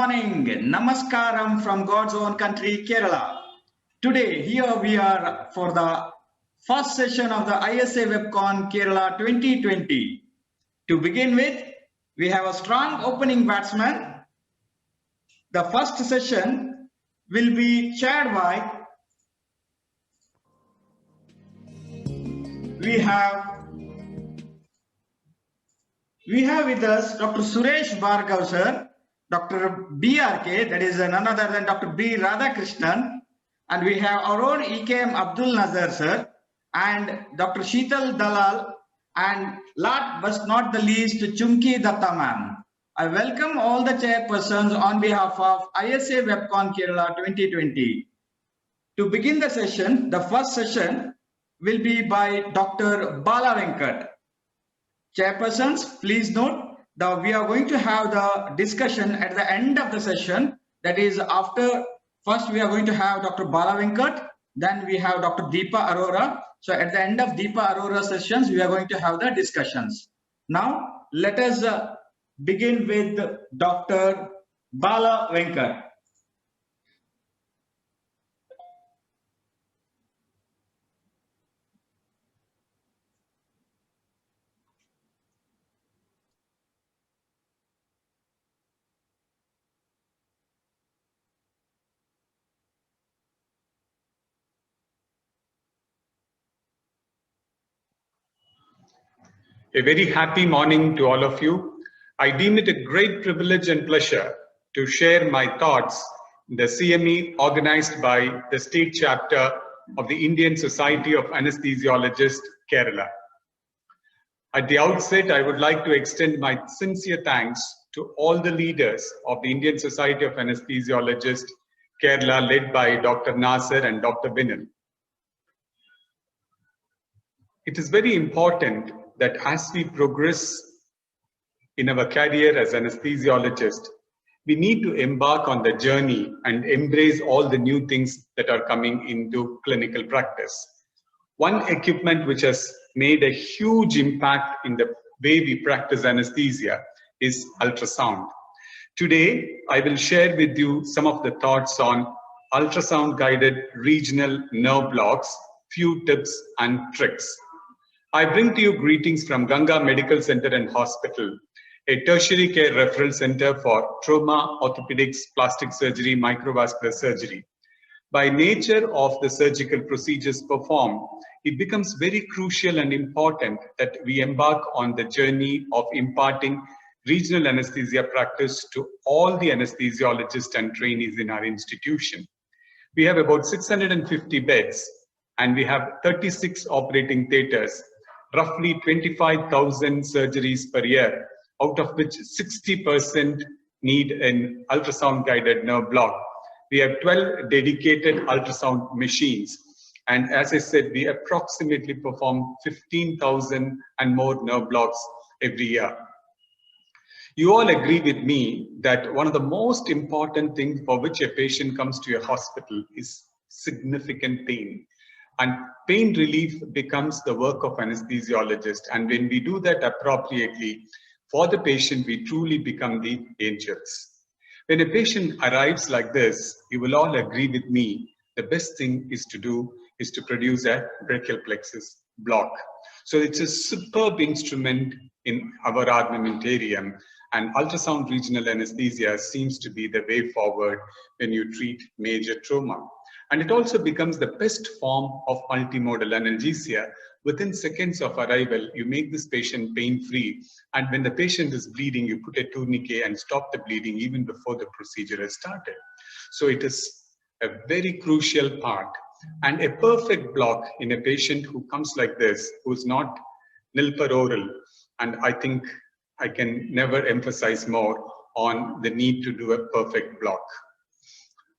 morning, Namaskaram from God's own country, Kerala. Today, here we are for the first session of the ISA WEBCON Kerala 2020. To begin with, we have a strong opening batsman. The first session will be chaired by we have with us Dr. Suresh Bhargav sir, Dr. BRK, that is none other than Dr. B. Radhakrishnan, and we have our own EKM Abdul Nazar sir, and Dr. Sheetal Dalal, and last but not the least, Chumki Datta ma'am. I welcome all the chairpersons on behalf of ISA WEBCON Kerala 2020. To begin the session, the first session will be by Dr. Bala Venkat. Chairpersons, please note that we are going to have the discussion at the end of the session. That is, after first we are going to have Dr. Bala Venkat, then we have Dr. Deepa Arora. So at the end of Deepa Arora sessions, we are going to have the discussions. Now, let us begin with Dr. Bala Venkat. A very happy morning to all of you. I deem it a great privilege and pleasure to share my thoughts in the CME organized by the state chapter of the Indian Society of Anesthesiologists, Kerala. At the outset, I would like to extend my sincere thanks to all the leaders of the Indian Society of Anesthesiologists, Kerala, led by Dr. Nasser and Dr. Vinil. It is very important that as we progress in our career as anesthesiologists, we need to embark on the journey and embrace all the new things that are coming into clinical practice. One equipment which has made a huge impact in the way we practice anesthesia is ultrasound. Today, I will share with you some of the thoughts on ultrasound-guided regional nerve blocks, few tips and tricks. I bring to you greetings from Ganga Medical Center and Hospital, a tertiary care referral center for trauma, orthopedics, plastic surgery, microvascular surgery. By nature of the surgical procedures performed, it becomes very crucial and important that we embark on the journey of imparting regional anesthesia practice to all the anesthesiologists and trainees in our institution. We have about 650 beds and we have 36 operating theaters, roughly 25,000 surgeries per year, out of which 60% need an ultrasound-guided nerve block. We have 12 dedicated ultrasound machines. And as I said, we approximately perform 15,000 and more nerve blocks every year. You all agree with me that one of the most important things for which a patient comes to your hospital is significant pain. And pain relief becomes the work of anesthesiologist. And when we do that appropriately for the patient, we truly become the angels. When a patient arrives like this, you will all agree with me, the best thing is to do is to produce a brachial plexus block. So it's a superb instrument in our armamentarium, and ultrasound regional anesthesia seems to be the way forward when you treat major trauma. And it also becomes the best form of multimodal analgesia. Within seconds of arrival, you make this patient pain-free. And when the patient is bleeding, you put a tourniquet and stop the bleeding even before the procedure has started. So it is a very crucial part. And a perfect block in a patient who comes like this, who's not nilparoral. And I think I can never emphasize more on the need to do a perfect block.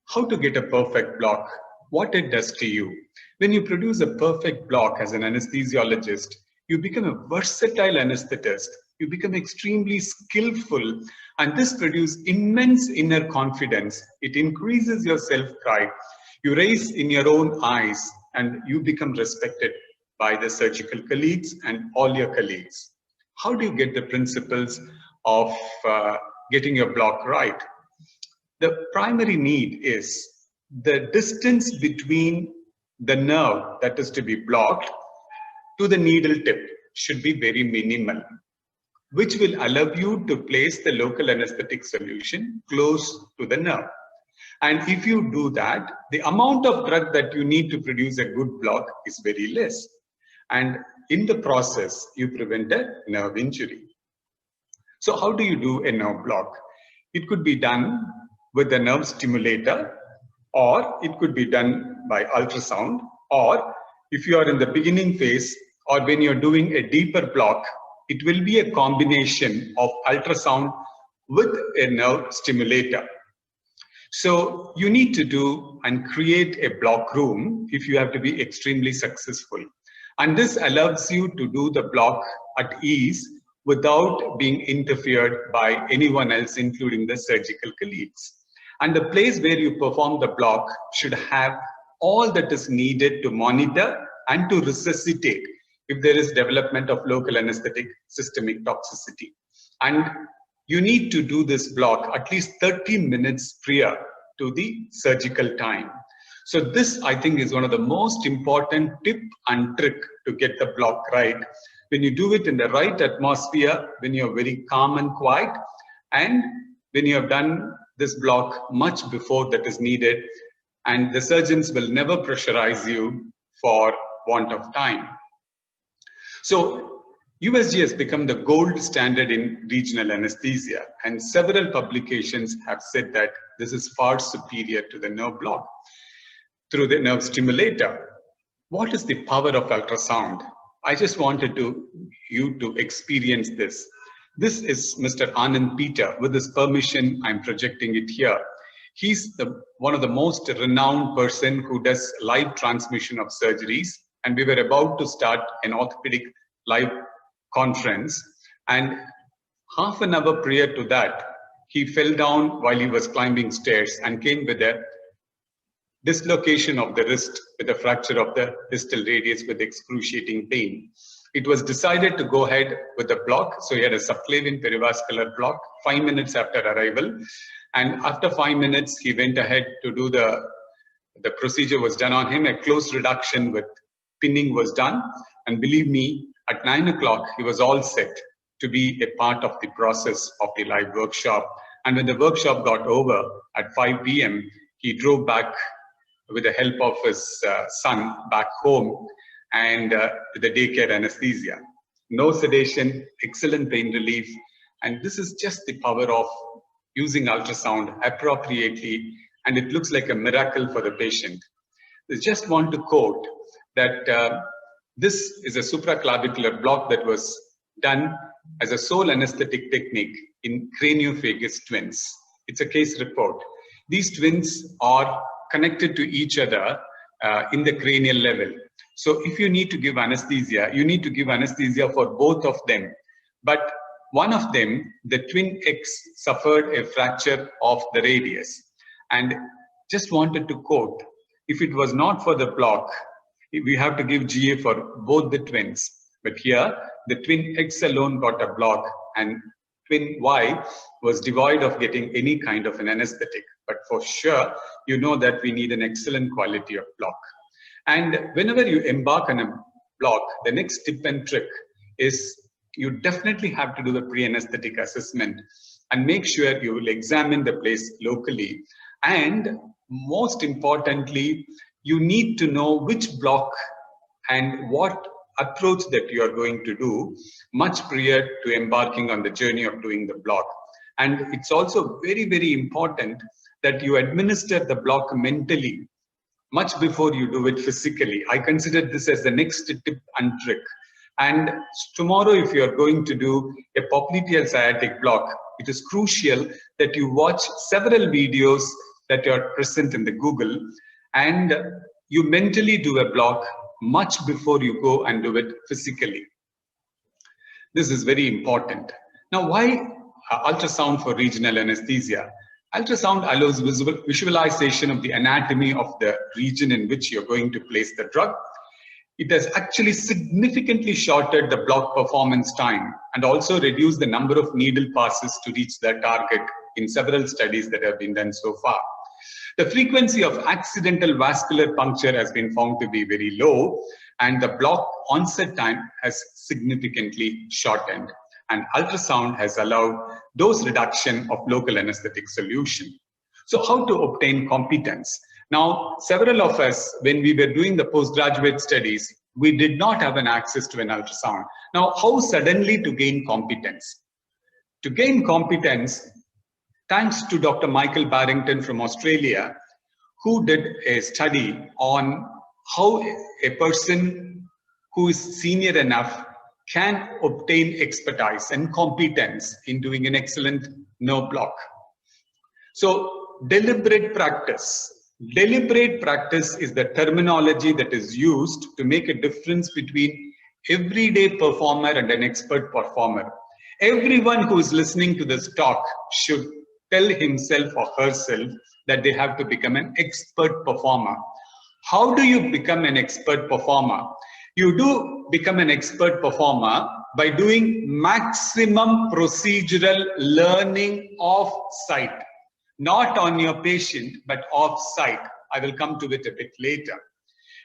How to get a perfect block, what it does to you. When you produce a perfect block as an anesthesiologist, you become a versatile anesthetist. You become extremely skillful, and this produces immense inner confidence. It increases your self-pride. You raise in your own eyes, and you become respected by the surgical colleagues and all your colleagues. How do you get the principles of getting your block right? The primary need is the distance between the nerve that is to be blocked to the needle tip should be very minimal, which will allow you to place the local anesthetic solution close to the nerve. And if you do that, the amount of drug that you need to produce a good block is very less. And in the process, you prevent a nerve injury. So how do you do a nerve block? It could be done with a nerve stimulator, or it could be done by ultrasound, or if you are in the beginning phase or when you're doing a deeper block, it will be a combination of ultrasound with a nerve stimulator. So you need to do and create a block room if you have to be extremely successful. And this allows you to do the block at ease without being interfered by anyone else, including the surgical colleagues. And the place where you perform the block should have all that is needed to monitor and to resuscitate if there is development of local anesthetic systemic toxicity. And you need to do this block at least 30 minutes prior to the surgical time. So this, I think, is one of the most important tip and trick to get the block right. When you do it in the right atmosphere, when you're very calm and quiet, and when you have done this block much before that is needed, and the surgeons will never pressurize you for want of time. So USG has become the gold standard in regional anesthesia, and several publications have said that this is far superior to the nerve block through the nerve stimulator. What is the power of ultrasound? I just wanted you to experience this. This is Mr. Anand Peter. With his permission, I'm projecting it here. He's one of the most renowned person who does live transmission of surgeries. And we were about to start an orthopedic live conference. And half an hour prior to that, he fell down while he was climbing stairs and came with a dislocation of the wrist with a fracture of the distal radius with excruciating pain. It was decided to go ahead with the block. So he had a subclavian perivascular block 5 minutes after arrival. And after 5 minutes, he went ahead to do the procedure was done on him. A close reduction with pinning was done. And believe me, at 9 o'clock, he was all set to be a part of the process of the live workshop. And when the workshop got over at 5 p.m., he drove back with the help of his son back home and with the daycare anesthesia. No sedation, excellent pain relief. And this is just the power of using ultrasound appropriately. And it looks like a miracle for the patient. I just want to quote that this is a supraclavicular block that was done as a sole anesthetic technique in craniophagus twins. It's a case report. These twins are connected to each other in the cranial level. So if you need to give anesthesia, you need to give anesthesia for both of them. But one of them, the twin X, suffered a fracture of the radius. And just wanted to quote, if it was not for the block, we have to give GA for both the twins. But here, the twin X alone got a block and twin Y was devoid of getting any kind of an anesthetic. But for sure, you know that we need an excellent quality of block. And whenever you embark on a block, the next tip and trick is you definitely have to do the pre-anesthetic assessment and make sure you will examine the place locally. And most importantly, you need to know which block and what approach that you are going to do much prior to embarking on the journey of doing the block. And it's also very, very important that you administer the block mentally much before you do it physically. I consider this as the next tip and trick. And tomorrow, if you are going to do a popliteal sciatic block, it is crucial that you watch several videos that are present in the Google and you mentally do a block much before you go and do it physically. This is very important. Now, why ultrasound for regional anesthesia? Ultrasound allows visualization of the anatomy of the region in which you're going to place the drug. It has actually significantly shortened the block performance time and also reduced the number of needle passes to reach the target in several studies that have been done so far. The frequency of accidental vascular puncture has been found to be very low, and the block onset time has significantly shortened. And ultrasound has allowed dose reduction of local anesthetic solution. So how to obtain competence? Now, several of us, when we were doing the postgraduate studies, we did not have an access to an ultrasound. Now, how suddenly to gain competence? To gain competence, thanks to Dr. Michael Barrington from Australia, who did a study on how a person who is senior enough can obtain expertise and competence in doing an excellent nerve block. So deliberate practice. Deliberate practice is the terminology that is used to make a difference between everyday performer and an expert performer. Everyone who is listening to this talk should tell himself or herself that they have to become an expert performer. How do you become an expert performer? You do become an expert performer by doing maximum procedural learning off-site, not on your patient, but off-site. I will come to it a bit later.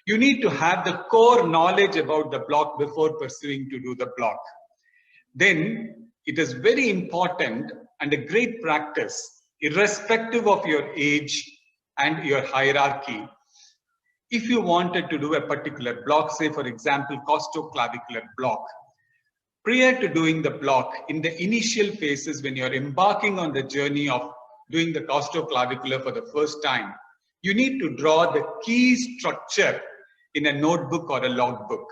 You need to have the core knowledge about the block before pursuing to do the block. Then it is very important and a great practice, irrespective of your age and your hierarchy. If you wanted to do a particular block, say for example, costoclavicular block, prior to doing the block, in the initial phases when you're embarking on the journey of doing the costoclavicular for the first time, you need to draw the key structure in a notebook or a logbook.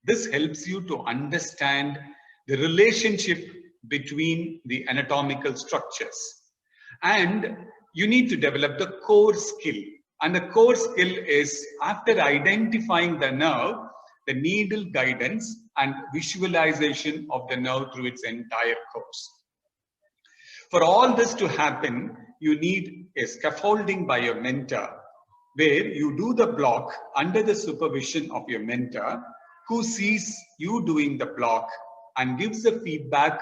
This helps you to understand the relationship between the anatomical structures. And you need to develop the core skill. And the core skill is, after identifying the nerve, the needle guidance and visualization of the nerve through its entire course. For all this to happen, you need a scaffolding by your mentor, where you do the block under the supervision of your mentor, who sees you doing the block and gives the feedback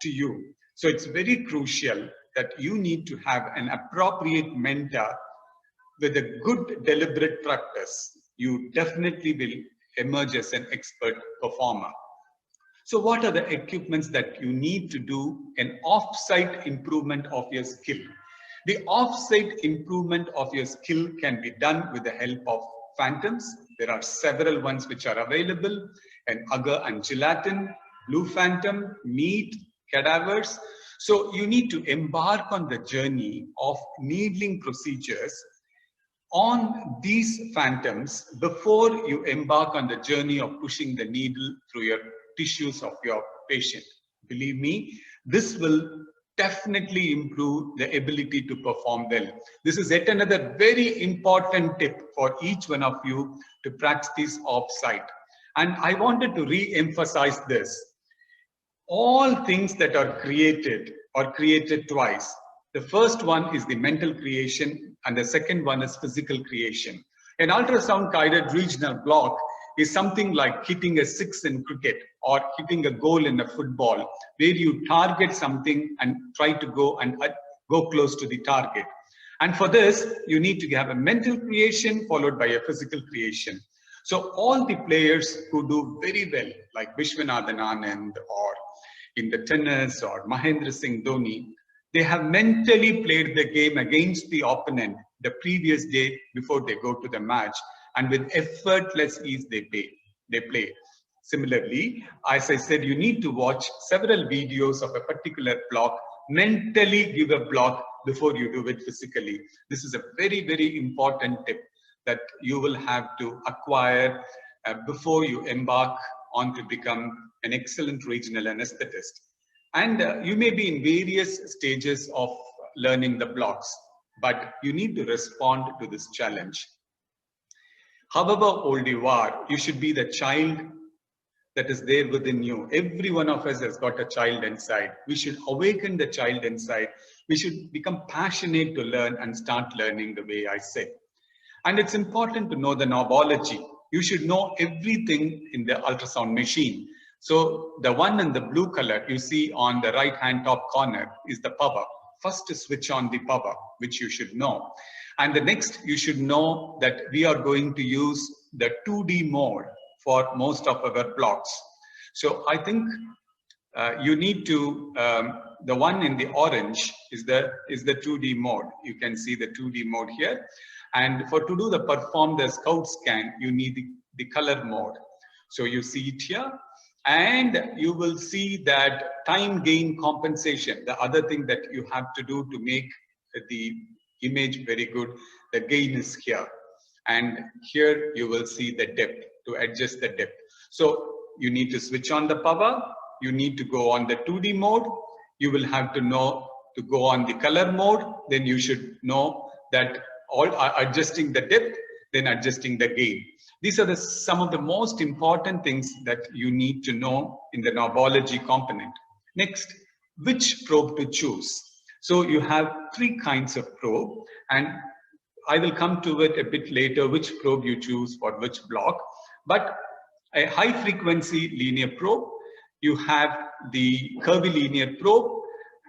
to you. So it's very crucial that you need to have an appropriate mentor with a good deliberate practice. You definitely will emerge as an expert performer. So what are the equipments that you need to do an off-site improvement of your skill? The off-site improvement of your skill can be done with the help of phantoms. There are several ones which are available: an agar and gelatin, blue phantom, meat, cadavers. So you need to embark on the journey of needling procedures on these phantoms before you embark on the journey of pushing the needle through your tissues of your patient. Believe me, this will definitely improve the ability to perform well. This is yet another very important tip for each one of you to practice off-site. And I wanted to re-emphasize this. All things that are created twice. The first one is the mental creation, and the second one is physical creation. An ultrasound-guided regional block is something like hitting a six in cricket or hitting a goal in a football, where you target something and try to go close to the target. And for this, you need to have a mental creation followed by a physical creation. So all the players who do very well, like Vishwanathan Anand or in the tennis or Mahendra Singh Dhoni, they have mentally played the game against the opponent the previous day before they go to the match, and with effortless ease they play. Similarly, as I said, you need to watch several videos of a particular block, mentally give a block before you do it physically. This is a very, very important tip that you will have to acquire before you embark on to become an excellent regional anesthetist. And you may be in various stages of learning the blocks, but you need to respond to this challenge. However old you are, you should be the child that is there within you. Every one of us has got a child inside. We should awaken the child inside. We should become passionate to learn and start learning the way I said. And it's important to know the knobology. You should know everything in the ultrasound machine. So the one in the blue color you see on the right hand top corner is the power. first to switch on the power, which you should know. And the next, you should know that we are going to use the 2D mode for most of our blocks. So I think you need to, the one in the orange is the 2D mode. You can see the 2D mode here. And to do the perform the scout scan, you need the color mode. So you see it here, and you will see that time gain compensation, the other thing that you have to do to make the image very good, the gain is here. And here you will see the depth, to adjust the depth. So you need to switch on the power, you need to go on the 2D mode, you will have to know to go on the color mode, then you should know that all are adjusting the depth, then adjusting the gain. These are some of the most important things that you need to know in the knobology component. Next, which probe to choose. So you have 3 kinds of probe, and I will come to it a bit later, which probe you choose for which block. But a high frequency linear probe, you have the curvilinear probe,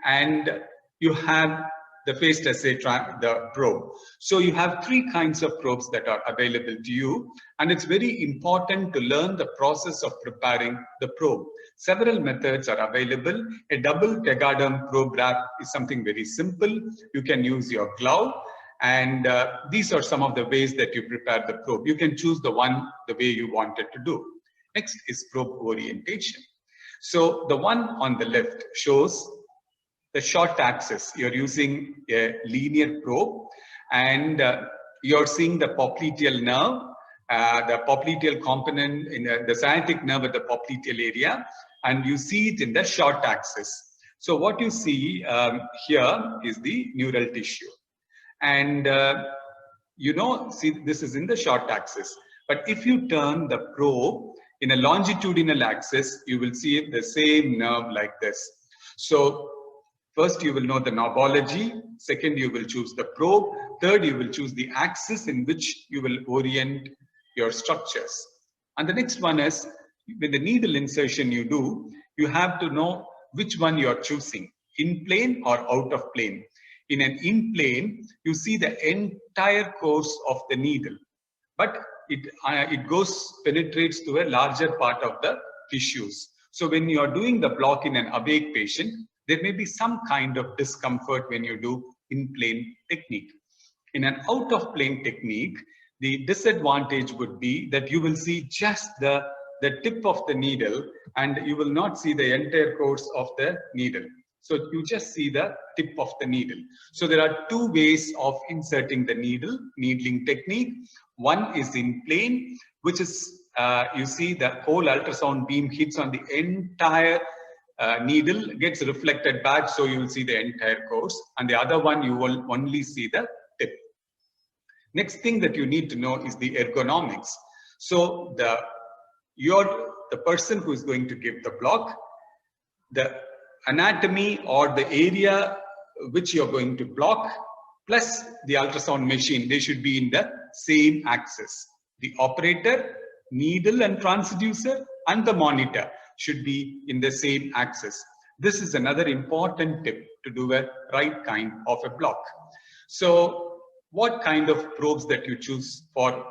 and you have the phased assay the probe. So you have 3 kinds of probes that are available to you, and it's very important to learn the process of preparing the probe. Several methods are available. A double tegaderm probe wrap is something very simple. You can use your glove, and these are some of the ways that you prepare the probe. You can choose the one the way you want it to do. Next is probe orientation. So the one on the left shows the short axis. You're using a linear probe, and you're seeing the popliteal nerve, the popliteal component in the sciatic nerve at the popliteal area, and you see it in the short axis. So what you see here is the neural tissue, and see, this is in the short axis. But if you turn the probe in a longitudinal axis, you will see the same nerve like this. So first, you will know the knobology. Second, you will choose the probe. Third, you will choose the axis in which you will orient your structures. And the next one is, with the needle insertion you do, you have to know which one you are choosing, in plane or out of plane. In an in plane, you see the entire course of the needle, but it penetrates to a larger part of the tissues. So when you are doing the block in an awake patient, there may be some kind of discomfort when you do in-plane technique. In an out-of-plane technique, the disadvantage would be that you will see just the tip of the needle, and you will not see the entire course of the needle. So you just see the tip of the needle. So there are 2 ways of inserting the needle, needling technique. One is in plane, which is, you see the whole ultrasound beam hits on the entire needle, gets reflected back, so you will see the entire course. And the other one, you will only see the tip. Next thing that you need to know is the ergonomics. So the person who is going to give the block, the anatomy or the area which you're going to block, plus the ultrasound machine, they should be in the same axis. The operator, needle and transducer, and the monitor should be in the same axis. This is another important tip to do a right kind of a block. So what kind of probes that you choose for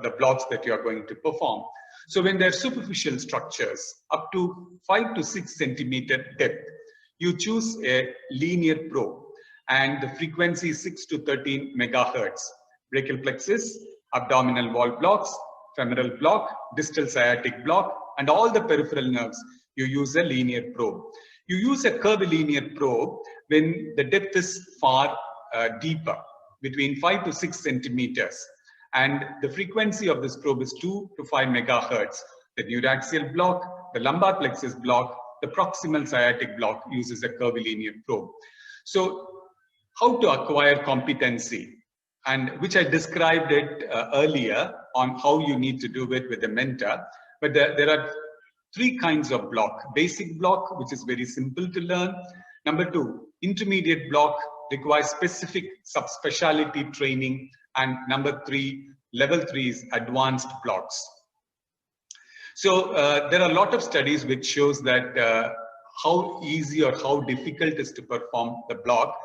the blocks that you are going to perform? So when they're superficial structures up to 5 to 6 centimeter depth, you choose a linear probe, and the frequency is 6 to 13 megahertz. Brachial plexus, abdominal wall blocks, femoral block, distal sciatic block, and all the peripheral nerves, you use a linear probe. You use a curvilinear probe when the depth is far deeper, between 5 to 6 centimeters. And the frequency of this probe is 2 to 5 megahertz. The neuraxial block, the lumbar plexus block, the proximal sciatic block uses a curvilinear probe. So how to acquire competency, and which I described it earlier on how you need to do it with a mentor. But there are 3 kinds of block. Basic block, which is very simple to learn. Number 2, intermediate block requires specific subspecialty training. And number 3, level 3 is advanced blocks. So there are a lot of studies which shows that how easy or how difficult it is to perform the block.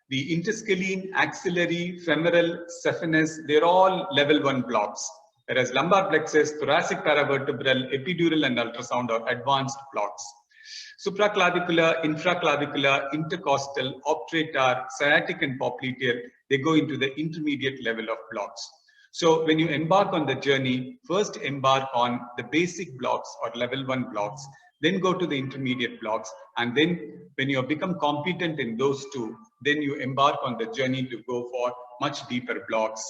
The interscalene, axillary, femoral, saphenous, they're all level 1 blocks. Whereas lumbar plexus, thoracic paravertebral, epidural and ultrasound are advanced blocks. Supraclavicular, infraclavicular, intercostal, obturator, sciatic and popliteal, they go into the intermediate level of blocks. So when you embark on the journey, first embark on the basic blocks or level 1 blocks, then go to the intermediate blocks, and then when you have become competent in those two, then you embark on the journey to go for much deeper blocks.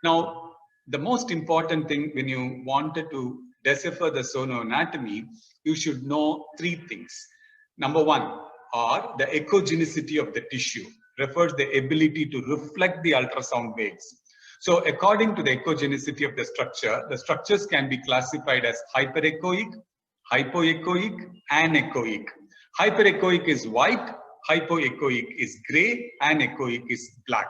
Now, the most important thing when you wanted to decipher the sonoanatomy, you should know 3 things. Number 1 are the echogenicity of the tissue, refers the ability to reflect the ultrasound waves. So according to the echogenicity of the structures can be classified as hyperechoic, hypoechoic, anechoic. Hyperechoic is white, hypoechoic is gray, anechoic is black.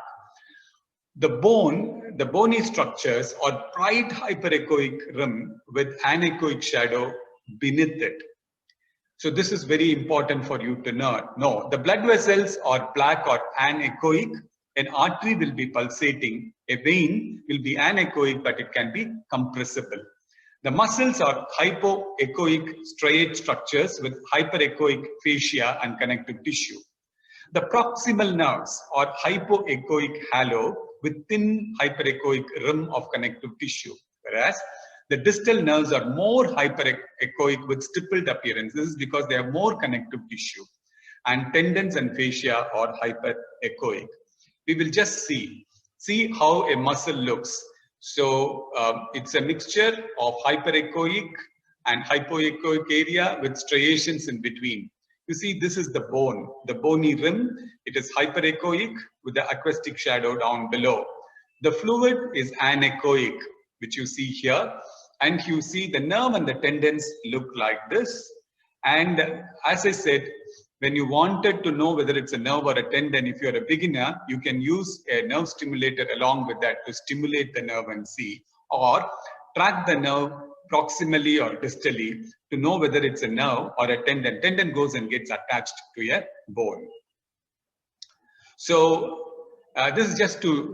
The bony structures are bright hyperechoic rim with anechoic shadow beneath it. So this is very important for you to know. The blood vessels are black or anechoic. An artery will be pulsating. A vein will be anechoic, but it can be compressible. The muscles are hypoechoic striate structures with hyperechoic fascia and connective tissue. The proximal nerves are hypoechoic halo with thin hyperechoic rim of connective tissue, whereas the distal nerves are more hyperechoic with stippled appearance. This is because they have more connective tissue, and tendons and fascia are hyperechoic. We will just see how a muscle looks. So it's a mixture of hyperechoic and hypoechoic area with striations in between. You see, this is the bone, the bony rim. It is hyperechoic with the acoustic shadow down below. The fluid is anechoic, which you see here. And you see the nerve and the tendons look like this. And as I said, when you wanted to know whether it's a nerve or a tendon, if you're a beginner, you can use a nerve stimulator along with that to stimulate the nerve and see, or track the nerve proximally or distally to know whether it's a nerve or a tendon. Tendon goes and gets attached to a bone. So this is just to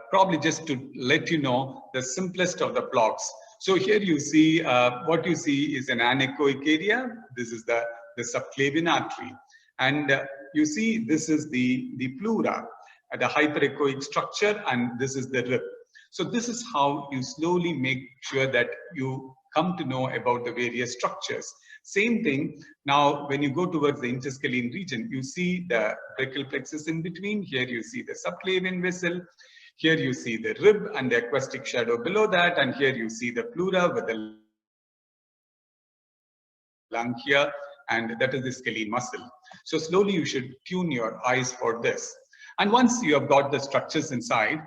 probably just to let you know the simplest of the blocks. So here you see what you see is an anechoic area. This is the subclavian artery, and you see this is the pleura, the hyperechoic structure, and this is the rib. So this is how you slowly make sure that you come to know about the various structures. Same thing, now when you go towards the interscalene region, you see the brachial plexus in between. Here you see the subclavian vessel. Here you see the rib and the acoustic shadow below that. And here you see the pleura with the lung here. And that is the scalene muscle. So slowly you should tune your eyes for this. And once you have got the structures inside,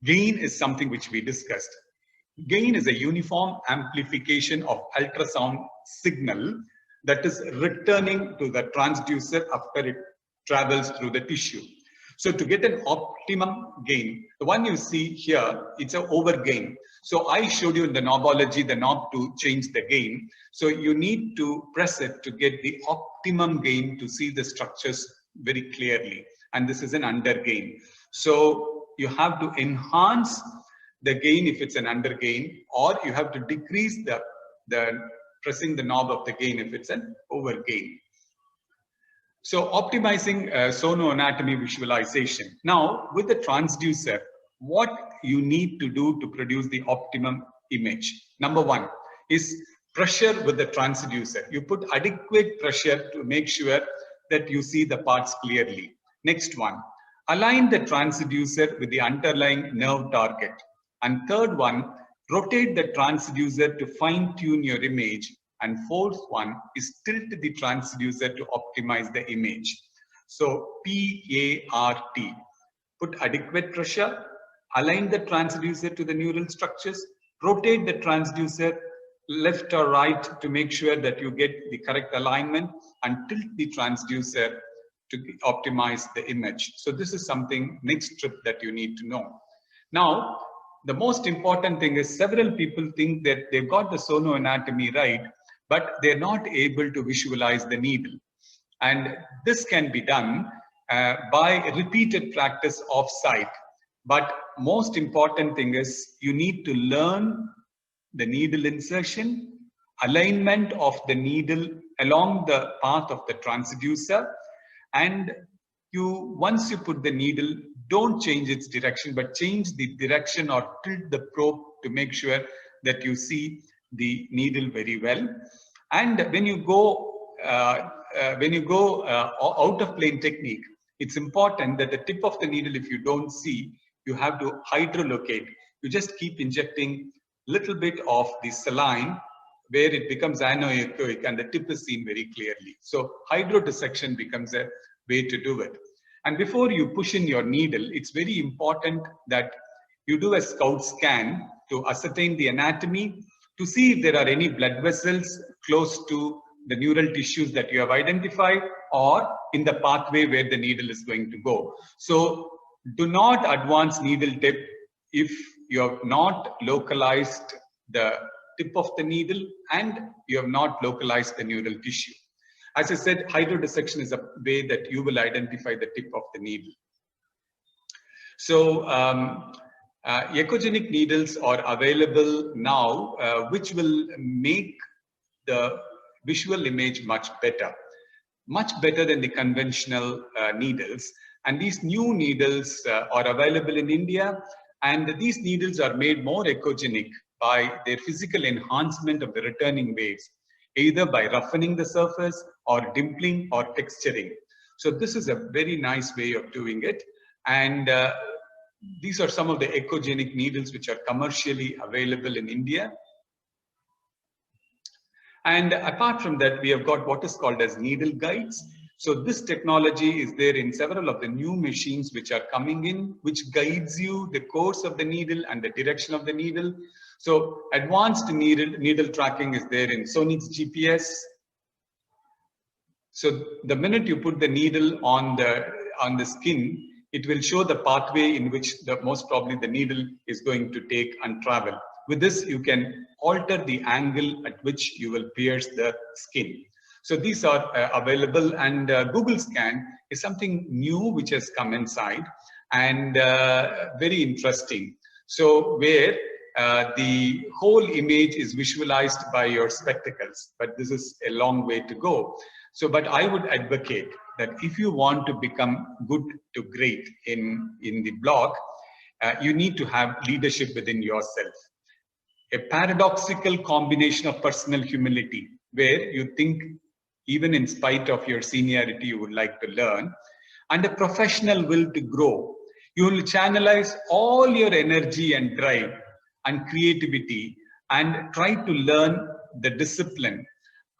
gain is something which we discussed. Gain is a uniform amplification of ultrasound signal that is returning to the transducer after it travels through the tissue. So to get an optimum gain, the one you see here, it's an over gain. So I showed you in the knobology, the knob to change the gain. So you need to press it to get the optimum gain to see the structures very clearly. And this is an under gain. So you have to enhance the gain if it's an under gain, or you have to decrease the pressing the knob of the gain if it's an over gain. So optimizing sonoanatomy visualization. Now with the transducer, what you need to do to produce the optimum image. Number one is pressure with the transducer. You put adequate pressure to make sure that you see the parts clearly. Next one, align the transducer with the underlying nerve target. And third one, rotate the transducer to fine tune your image. And fourth one is tilt the transducer to optimize the image. So PART, put adequate pressure, align the transducer to the neural structures, rotate the transducer left or right to make sure that you get the correct alignment, and tilt the transducer to optimize the image. So this is something next trip that you need to know. Now, the most important thing is several people think that they've got the sonoanatomy right, but they're not able to visualize the needle. And this can be done by repeated practice off-site. But most important thing is you need to learn the needle insertion, alignment of the needle along the path of the transducer, and once you put the needle, don't change its direction, but change the direction or tilt the probe to make sure that you see the needle very well. And when you go out of plane technique, it's important that the tip of the needle, if you don't see, you have to hydrolocate. You just keep injecting little bit of the saline where it becomes anechoic and the tip is seen very clearly. So hydrodissection becomes a way to do it. And before you push in your needle, it's very important that you do a scout scan to ascertain the anatomy, to see if there are any blood vessels close to the neural tissues that you have identified or in the pathway where the needle is going to go. So do not advance needle tip if you have not localized the tip of the needle and you have not localized the neural tissue. As I said, hydrodissection is a way that you will identify the tip of the needle. So echogenic needles are available now, which will make the visual image much better than the conventional needles. And these new needles are available in India, and these needles are made more echogenic by their physical enhancement of the returning waves, either by roughening the surface or dimpling or texturing. So this is a very nice way of doing it. And these are some of the echogenic needles which are commercially available in India. And apart from that, we have got what is called as needle guides. So this technology is there in several of the new machines which are coming in, which guides you the course of the needle and the direction of the needle. So advanced needle tracking is there in Sonic's GPS. So the minute you put the needle on the skin, it will show the pathway in which most probably the needle is going to take and travel. With this, you can alter the angle at which you will pierce the skin. So these are available, and Google Scan is something new which has come inside and very interesting. So where the whole image is visualized by your spectacles, but this is a long way to go. So, but I would advocate that if you want to become good to great in the blog, you need to have leadership within yourself. A paradoxical combination of personal humility, where you think even in spite of your seniority, you would like to learn, and a professional will to grow. You will channelize all your energy and drive and creativity and try to learn the discipline.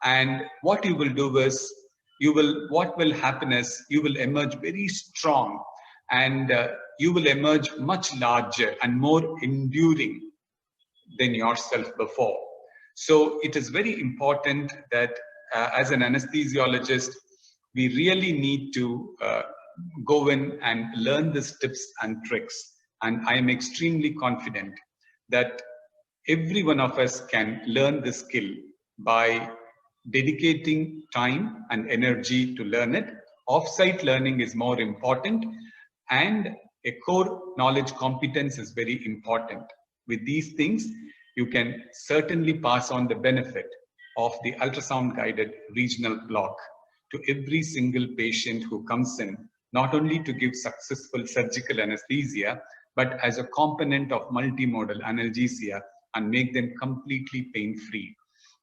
And what you will do is, what will happen is, you will emerge very strong, and you will emerge much larger and more enduring than yourself before. So it is very important that as an anesthesiologist, we really need to go in and learn these tips and tricks. And I am extremely confident that every one of us can learn this skill by dedicating time and energy to learn it. Off-site learning is more important, and a core knowledge competence is very important. With these things, you can certainly pass on the benefit of the ultrasound guided regional block to every single patient who comes in, not only to give successful surgical anesthesia, but as a component of multimodal analgesia and make them completely pain-free.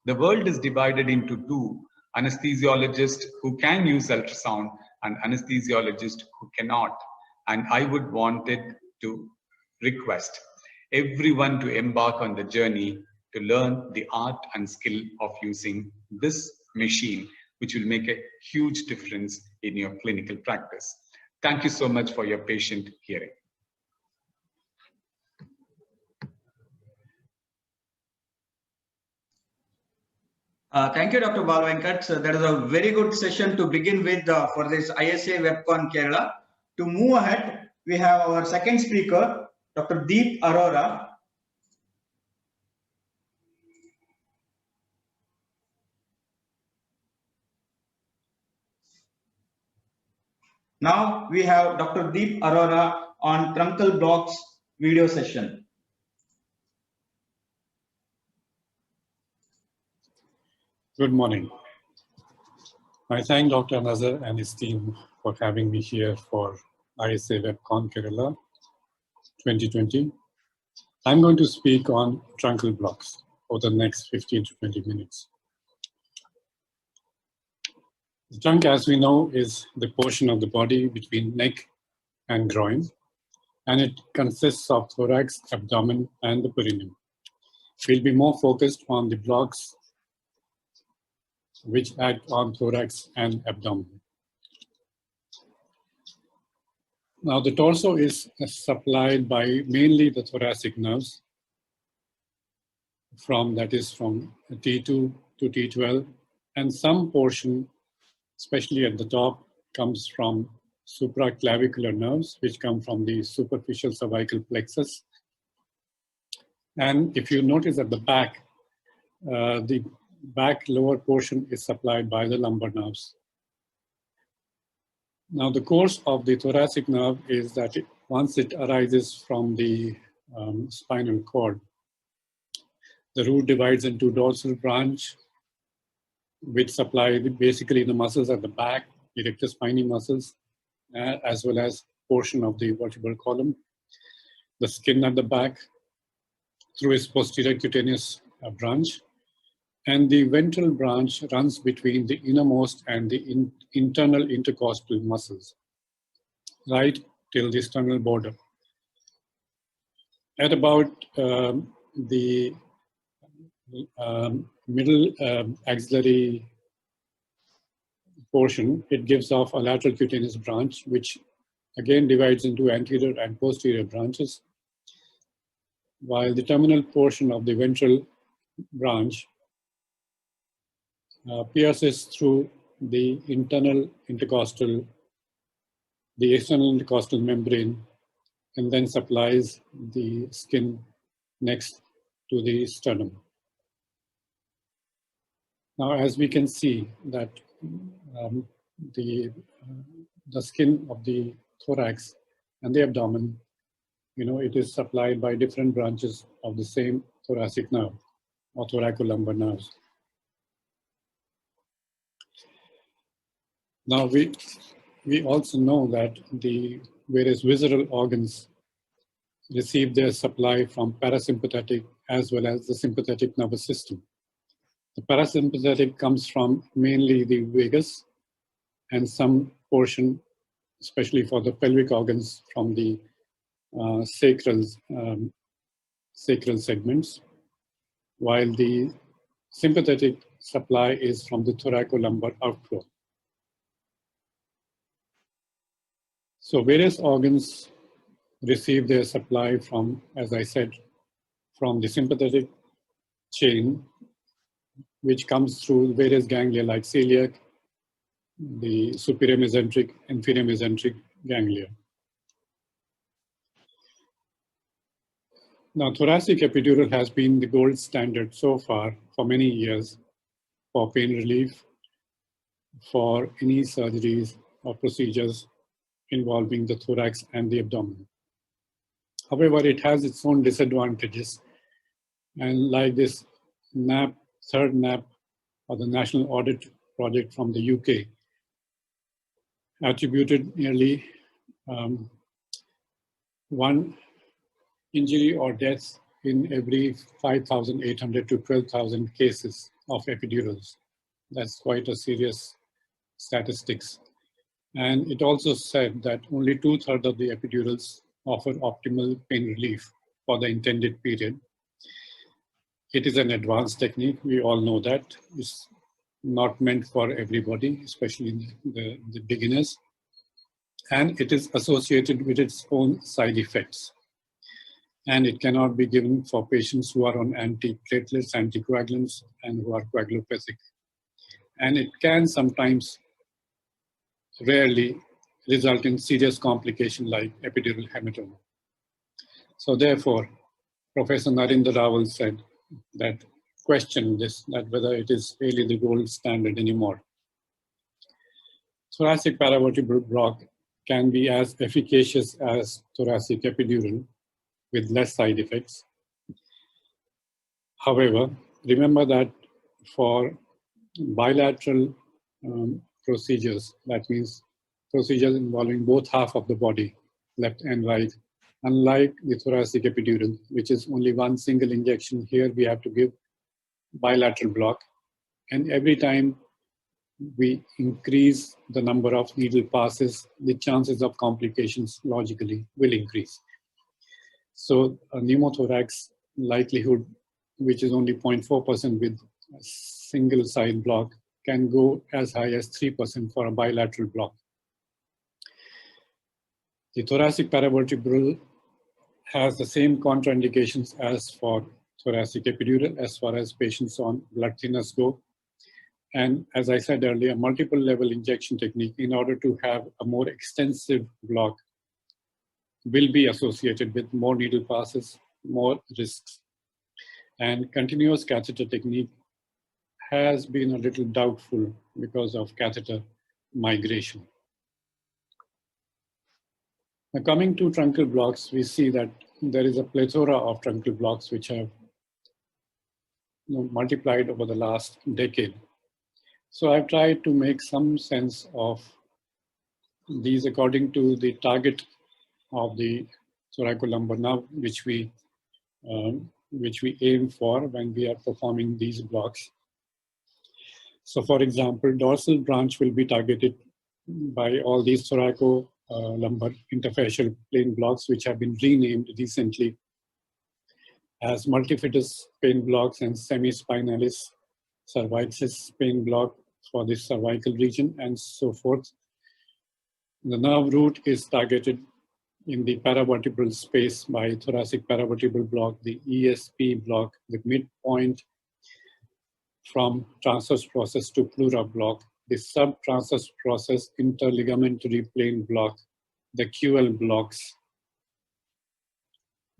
The world is divided into two: anesthesiologists who can use ultrasound and anesthesiologists who cannot. And I would wanted to request everyone to embark on the journey to learn the art and skill of using this machine, which will make a huge difference in your clinical practice. Thank you so much for your patient hearing. Thank you, Dr. Balvenkat. So that is a very good session to begin with for this ISA WEBCON Kerala. To move ahead, we have our second speaker, Dr. Deep Arora. Now we have Dr. Deep Arora on truncal blocks video session. Good morning. I thank Dr. Nazar and his team for having me here for ISA WEBCON Kerala 2020. I'm going to speak on truncal blocks for the next 15 to 20 minutes. The trunk, as we know, is the portion of the body between neck and groin, and it consists of thorax, abdomen, and the perineum. We'll be more focused on the blocks which act on thorax and abdomen. Now, the torso is supplied by mainly the thoracic nerves from T2 to T12, and some portion, especially at the top, comes from supraclavicular nerves, which come from the superficial cervical plexus. And if you notice at the back lower portion is supplied by the lumbar nerves. Now, the course of the thoracic nerve is that once it arises from the spinal cord, the root divides into dorsal branch, which supply basically the muscles at the back, erector spinae muscles, as well as portion of the vertebral column, the skin at the back through its posterior cutaneous branch, and the ventral branch runs between the innermost and the internal intercostal muscles, right till the sternal border. At about the middle axillary portion, it gives off a lateral cutaneous branch, which again divides into anterior and posterior branches, while the terminal portion of the ventral branch pierces through the external intercostal membrane, and then supplies the skin next to the sternum. Now, as we can see that the skin of the thorax and the abdomen, it is supplied by different branches of the same thoracic nerve or thoracolumbar nerves. Now, we also know that the various visceral organs receive their supply from parasympathetic as well as the sympathetic nervous system. The parasympathetic comes from mainly the vagus and some portion, especially for the pelvic organs, from the sacral segments, while the sympathetic supply is from the thoracolumbar outflow. So various organs receive their supply from, as I said, from the sympathetic chain, which comes through various ganglia like celiac, the superior mesenteric, inferior mesenteric ganglia. Now, thoracic epidural has been the gold standard so far for many years for pain relief, for any surgeries or procedures involving the thorax and the abdomen. However, it has its own disadvantages, and like this third NAP, or the National Audit Project from the UK, attributed nearly one injury or death in every 5,800 to 12,000 cases of epidurals. That's quite a serious statistics. And it also said that only 2/3 of the epidurals offer optimal pain relief for the intended period. It is an advanced technique. We all know that. It's not meant for everybody, especially the beginners. And it is associated with its own side effects. And it cannot be given for patients who are on antiplatelets, anticoagulants, and who are coagulopathic. And it can sometimes, rarely, result in serious complication like epidural hematoma. So therefore, Professor Narendra Rawal said that question this, that whether it is really the gold standard anymore. Thoracic paravertebral block can be as efficacious as thoracic epidural with less side effects. However, remember that for bilateral procedures, that means procedures involving both half of the body, left and right, unlike the thoracic epidural, which is only one single injection, here we have to give bilateral block. And every time we increase the number of needle passes, the chances of complications logically will increase. So a pneumothorax likelihood, which is only 0.4% with a single side block, can go as high as 3% for a bilateral block. The thoracic paravertebral has the same contraindications as for thoracic epidural as far as patients on blood thinners go. And as I said earlier, multiple level injection technique in order to have a more extensive block will be associated with more needle passes, more risks. And continuous catheter technique has been a little doubtful because of catheter migration. Now, coming to truncal blocks, we see that there is a plethora of truncal blocks which have multiplied over the last decade. So I've tried to make some sense of these according to the target of the thoracolumbar nerve, which we aim for when we are performing these blocks. So for example, dorsal branch will be targeted by all these thoracolumbar interfacial plane blocks, which have been renamed recently as multifidus pain blocks and semispinalis cervicis pain block for the cervical region and so forth. The nerve root is targeted in the paravertebral space by thoracic paravertebral block, the ESP block, the midpoint from transverse process to pleura block, the subtransverse process interligamentary plane block, the QL blocks,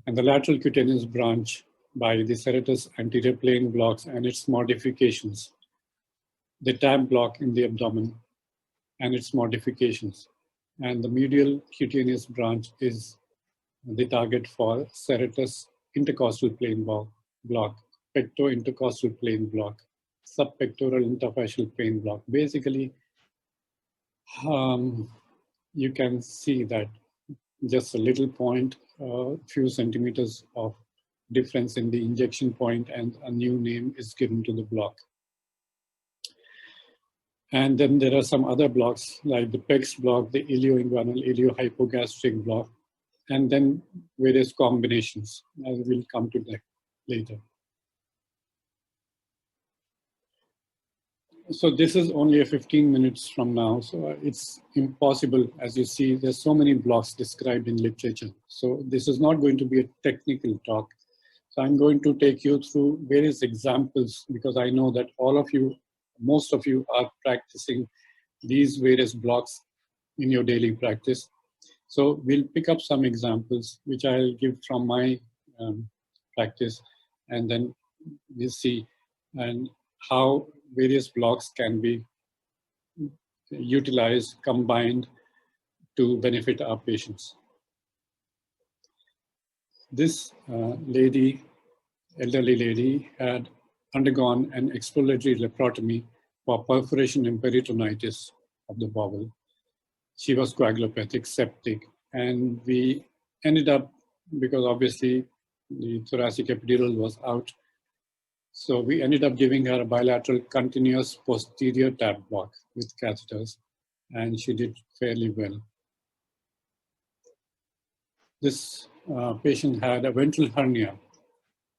and the lateral cutaneous branch by the serratus anterior plane blocks and its modifications, the TAB block in the abdomen and its modifications. And the medial cutaneous branch is the target for serratus intercostal plane block, pecto-intercostal plane block, subpectoral interfacial plane block. Basically, you can see that just a little point, few centimeters of difference in the injection point, and a new name is given to the block. And then there are some other blocks like the PEX block, the ilioinguinal iliohypogastric block, and then various combinations, as we'll come to that later. So this is only a 15 minutes from now, so it's impossible. As you see, there's so many blocks described in literature. So this is not going to be a technical talk. So I'm going to take you through various examples because I know that all of you, most of you are practicing these various blocks in your daily practice. So we'll pick up some examples, which I'll give from my practice, and then we'll see and how various blocks can be utilized, combined to benefit our patients. This elderly lady, had undergone an exploratory laparotomy for perforation and peritonitis of the bowel. She was coagulopathic, septic, and we ended up, because obviously the thoracic epidural was out, so we ended up giving her a bilateral continuous posterior TAB block with catheters, and she did fairly well. This patient had a ventral hernia,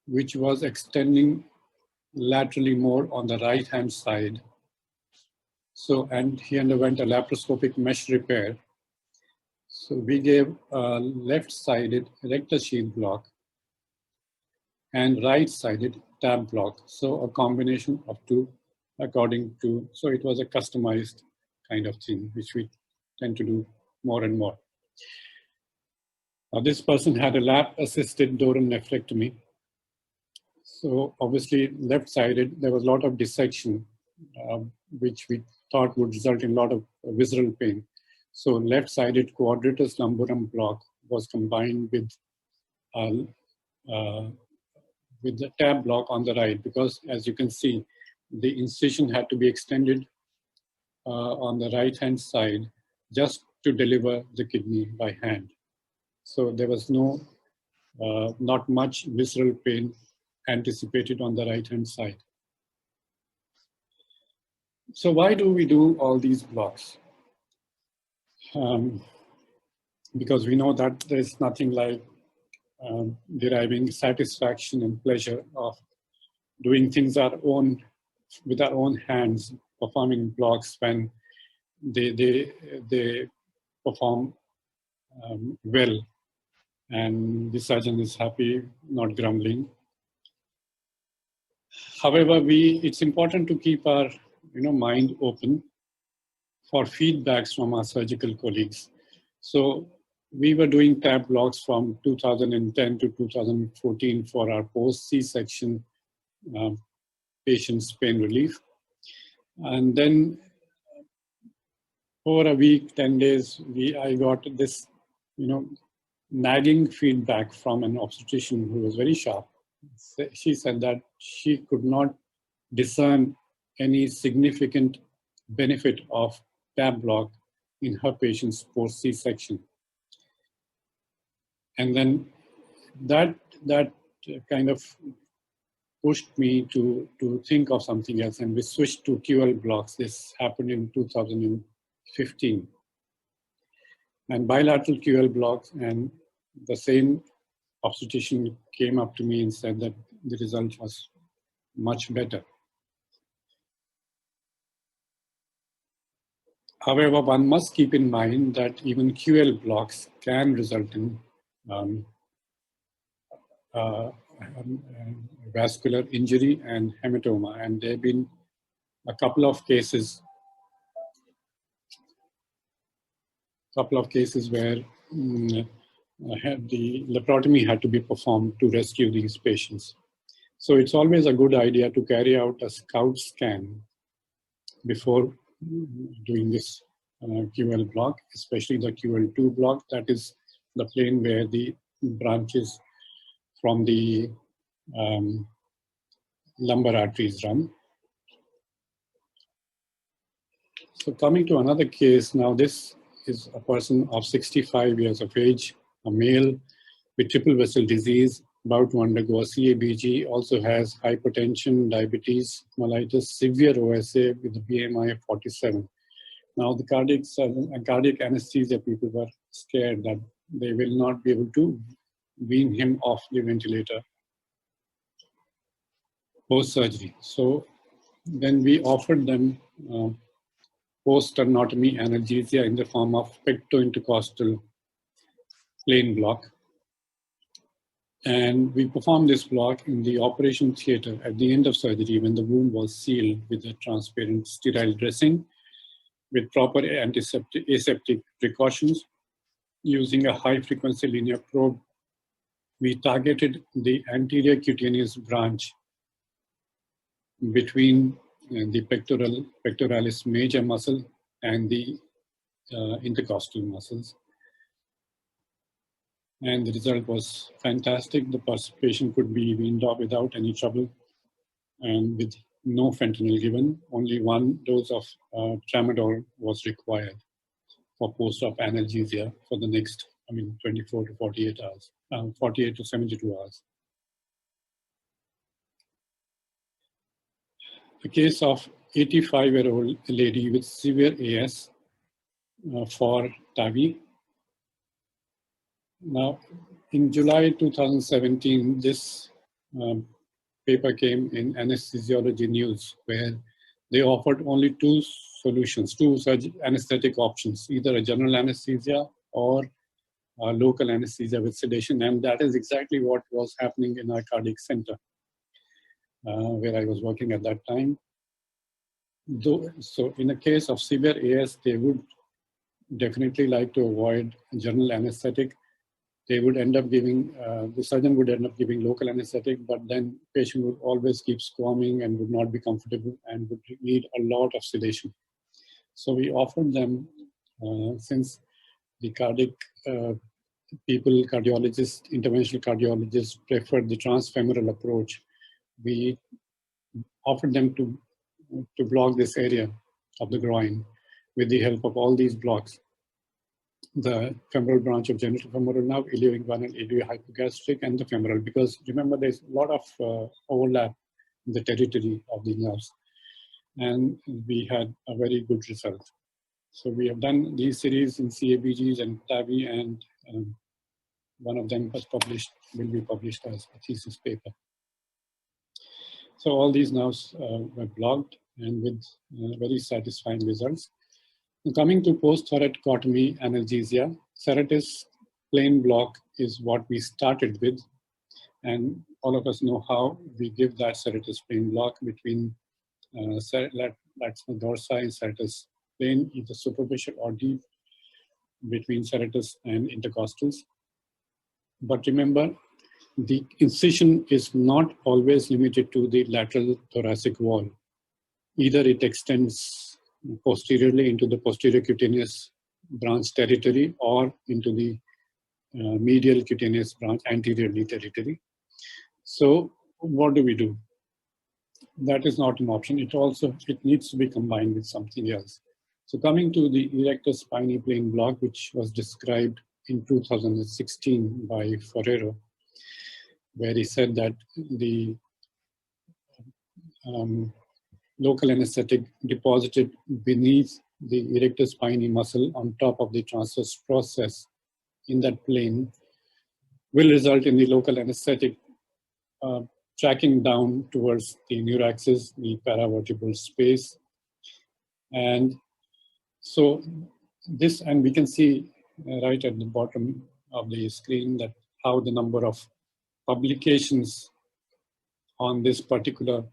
which was extending laterally more on the right-hand side. So, and he underwent a laparoscopic mesh repair. So we gave a left-sided erector sheath block and right-sided TAB block. So a combination of two according to, so it was a customized kind of thing, which we tend to do more and more. This person had a lap-assisted dural nephrectomy. So obviously left-sided, there was a lot of dissection, which we thought would result in a lot of visceral pain. So left-sided quadratus lumborum block was combined with the tab block on the right, because as you can see, the incision had to be extended on the right-hand side just to deliver the kidney by hand. So there was not much visceral pain anticipated on the right-hand side. So why do we do all these blocks? Because we know that there's nothing like deriving satisfaction and pleasure of doing things with our own hands, performing blocks when they perform well, and the surgeon is happy, not grumbling. However, it's important to keep our mind open for feedbacks from our surgical colleagues. So we were doing tab blocks from 2010 to 2014 for our post C-section patients' pain relief. And then over a week, 10 days, I got this, nagging feedback from an obstetrician who was very sharp. She said that she could not discern any significant benefit of tab block in her patients post C-section. And then that kind of pushed me to think of something else, and we switched to QL blocks. This happened in 2015. And bilateral QL blocks, and the same obstetrician came up to me and said that the result was much better. However, one must keep in mind that even QL blocks can result in vascular injury and hematoma. And there have been a couple of cases where the laparotomy had to be performed to rescue these patients. So it's always a good idea to carry out a scout scan before doing this QL block, especially the QL2 block. That is the plane where the branches from the lumbar arteries run. So coming to another case now, this is a person of 65 years of age, a male with triple vessel disease, about to undergo a CABG, also has hypertension, diabetes, mellitus, severe OSA with a BMI of 47. Now the cardiac anesthesia people were scared that they will not be able to wean him off the ventilator post-surgery. So then we offered them post-sternotomy analgesia in the form of pectointercostal plain block. And we performed this block in the operation theater at the end of surgery when the wound was sealed with a transparent sterile dressing with proper aseptic precautions. Using a high-frequency linear probe, we targeted the anterior cutaneous branch between the pectoralis major muscle and the intercostal muscles. And the result was fantastic. The patient could be weaned off without any trouble and with no fentanyl given. Only one dose of tramadol was required for post-op analgesia for the next, 24 to 48 hours, 48 to 72 hours. A case of 85-year-old lady with severe AS for TAVI. Now, in July 2017, this paper came in Anesthesiology News, where they offered only two solutions, two anesthetic options, either a general anesthesia or local anesthesia with sedation. And that is exactly what was happening in our cardiac center, where I was working at that time. So in a case of severe AS, they would definitely like to avoid general anesthetic. They would end up giving, the surgeon would end up giving local anesthetic, but then patient would always keep squirming and would not be comfortable and would need a lot of sedation. So we offered them Since the cardiac cardiologists, interventional cardiologists preferred the transfemoral approach, we offered them to block this area of the groin with the help of all these blocks. The femoral branch of genital femoral nerve, ilioinguinal, iliohypogastric, and the femoral, because remember there's a lot of overlap in the territory of the nerves. And we had a very good result. So we have done these series in CABGs and TAVI, and one of them was published, will be published as a thesis paper. So all these nerves were blocked and with very satisfying results. Coming to post-thoracotomy analgesia, serratus plain block is what we started with. And all of us know how we give that serratus plain block between lateral dorsi and serratus plain, either superficial or deep between serratus and intercostals. But remember, the incision is not always limited to the lateral thoracic wall. Either it extends posteriorly into the posterior cutaneous branch territory or into the medial cutaneous branch anteriorly territory. So what do we do? That is not an option. It needs to be combined with something else. So coming to the erector spiny plain block, which was described in 2016 by Ferrero, where he said that the local anesthetic deposited beneath the erector spiny muscle on top of the transverse process in that plane will result in the local anesthetic tracking down towards the neuraxis, the paravertebral space. And so this, and we can see right at the bottom of the screen that how the number of publications on this particular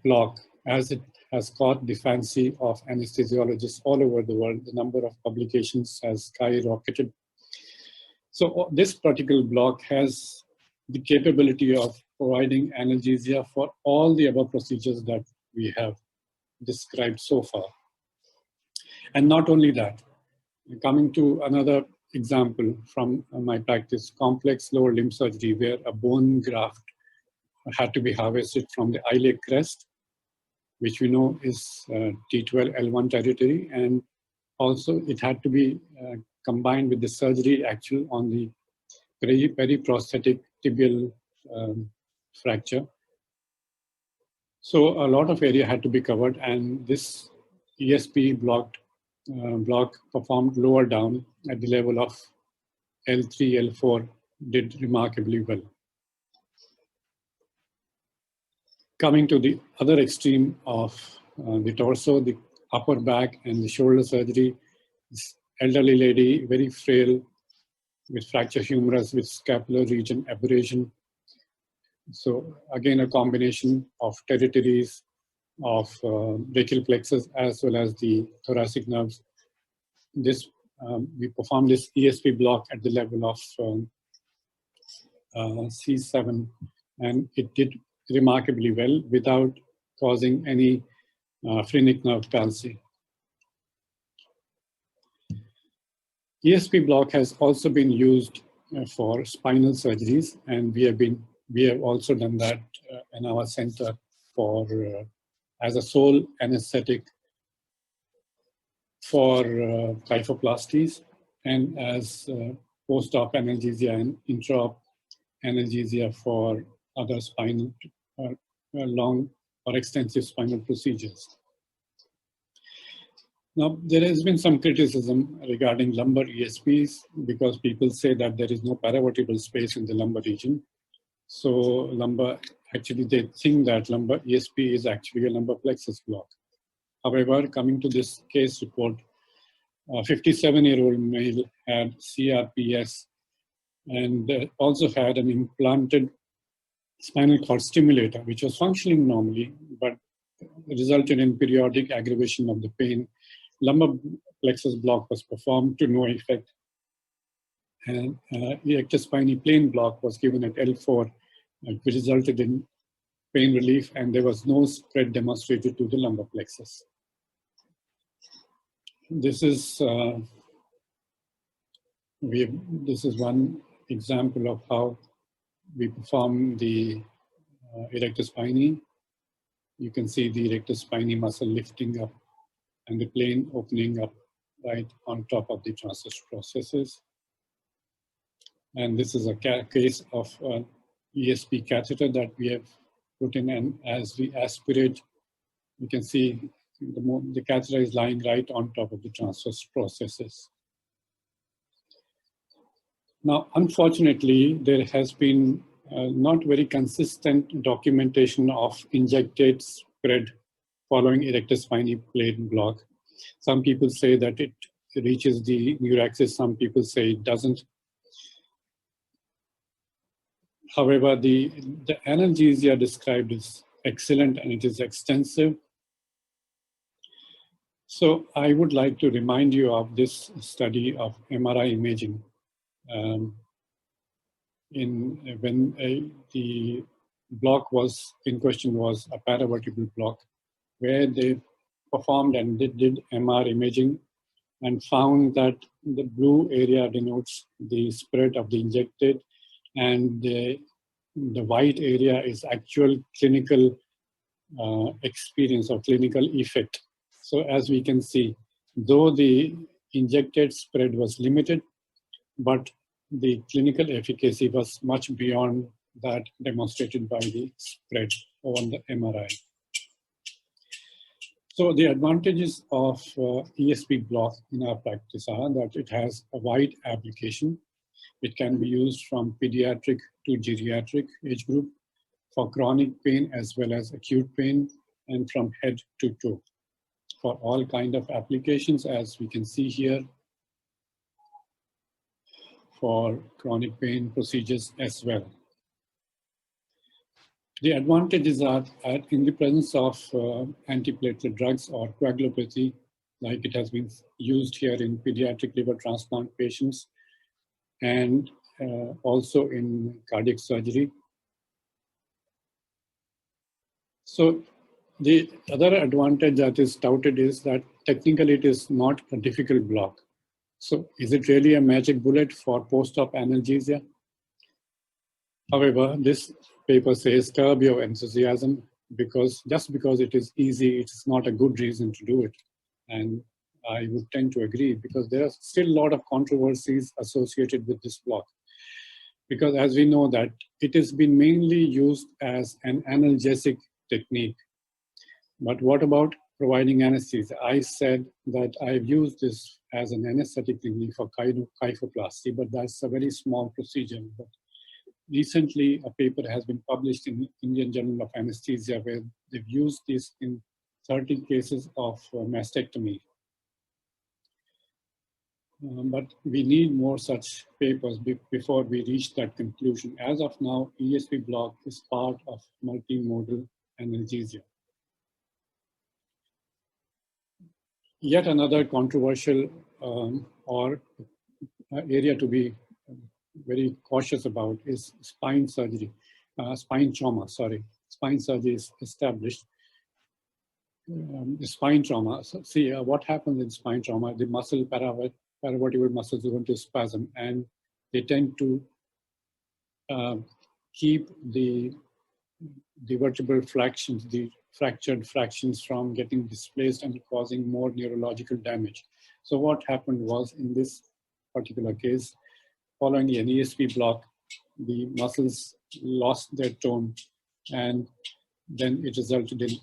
block, as it has caught the fancy of anesthesiologists all over the world, the number of publications has skyrocketed. So this particular block has the capability of providing analgesia for all the above procedures that we have described so far. And not only that, coming to another example from my practice, complex lower limb surgery, where a bone graft had to be harvested from the iliac crest, which we know is T12 L1 territory, and also it had to be combined with the surgery actual on the periprosthetic tibial fracture. So a lot of area had to be covered, and this ESP block performed lower down at the level of L3, L4, did remarkably well. Coming to the other extreme of the torso, the upper back and the shoulder surgery, this elderly lady, very frail, with fracture humerus, with scapular region aberration. So again, a combination of territories of brachial plexus as well as the thoracic nerves. This we performed this ESP block at the level of C7, and it did remarkably well without causing any phrenic nerve palsy. ESP block has also been used for spinal surgeries, and we have also done that in our center for as a sole anesthetic for kyphoplasties and as post-op analgesia and intra-op analgesia for other spinal long or extensive spinal procedures. Now, there has been some criticism regarding lumbar ESPs because people say that there is no paravertebral space in the lumbar region. So lumbar, actually they think that lumbar ESP is actually a lumbar plexus block. However, coming to this case report, a 57-year-old male had CRPS and also had an implanted spinal cord stimulator, which was functioning normally, but resulted in periodic aggravation of the pain. Lumbar plexus block was performed to no effect, and erector spiny plain block was given at L4, which resulted in pain relief, and there was no spread demonstrated to the lumbar plexus. This is this is one example of how we perform the erector spinae. You can see the erector spinae muscle lifting up and the plane opening up right on top of the transverse processes. And this is a case of an ESP catheter that we have put in, and as we aspirate, you can see the catheter is lying right on top of the transverse processes. Now, unfortunately, there has been not very consistent documentation of injected spread following erector spinae plane block. Some people say that it reaches the neuraxis, some people say it doesn't. However, the analgesia described is excellent and it is extensive. So I would like to remind you of this study of MRI imaging. When the block was in question was a paravertebral block, where they performed and did MR imaging and found that the blue area denotes the spread of the injected, and the white area is actual clinical experience or clinical effect. So as we can see, though the injected spread was limited, but the clinical efficacy was much beyond that demonstrated by the spread on the MRI. So the advantages of ESP block in our practice are that it has a wide application. It can be used from pediatric to geriatric age group, for chronic pain as well as acute pain, and from head to toe, for all kind of applications, as we can see here, for chronic pain procedures as well. The advantages are in the presence of antiplatelet drugs or coagulopathy, like it has been used here in pediatric liver transplant patients, and also in cardiac surgery. So the other advantage that is touted is that technically it is not a difficult block. So is it really a magic bullet for post-op analgesia? However, this paper says curb your enthusiasm, because just because it is easy, it's not a good reason to do it. And I would tend to agree, because there are still a lot of controversies associated with this block. Because as we know that it has been mainly used as an analgesic technique. But what about providing anesthesia? I said that I've used this as an anesthetic technique for kyphoplasty, but that's a very small procedure. But recently, a paper has been published in the Indian Journal of Anesthesia where they've used this in 30 cases of mastectomy. But we need more such papers before we reach that conclusion. As of now, ESP block is part of multimodal analgesia. Yet another controversial or area to be very cautious about is spine surgery, spine trauma, sorry. Spine surgery is established. Spine trauma, so see what happens in spine trauma, the muscle, paravertebral muscles go into spasm, and they tend to keep the vertebral fractions, the fractured fractions from getting displaced and causing more neurological damage. So what happened was, in this particular case, following an ESP block, the muscles lost their tone, and then it resulted in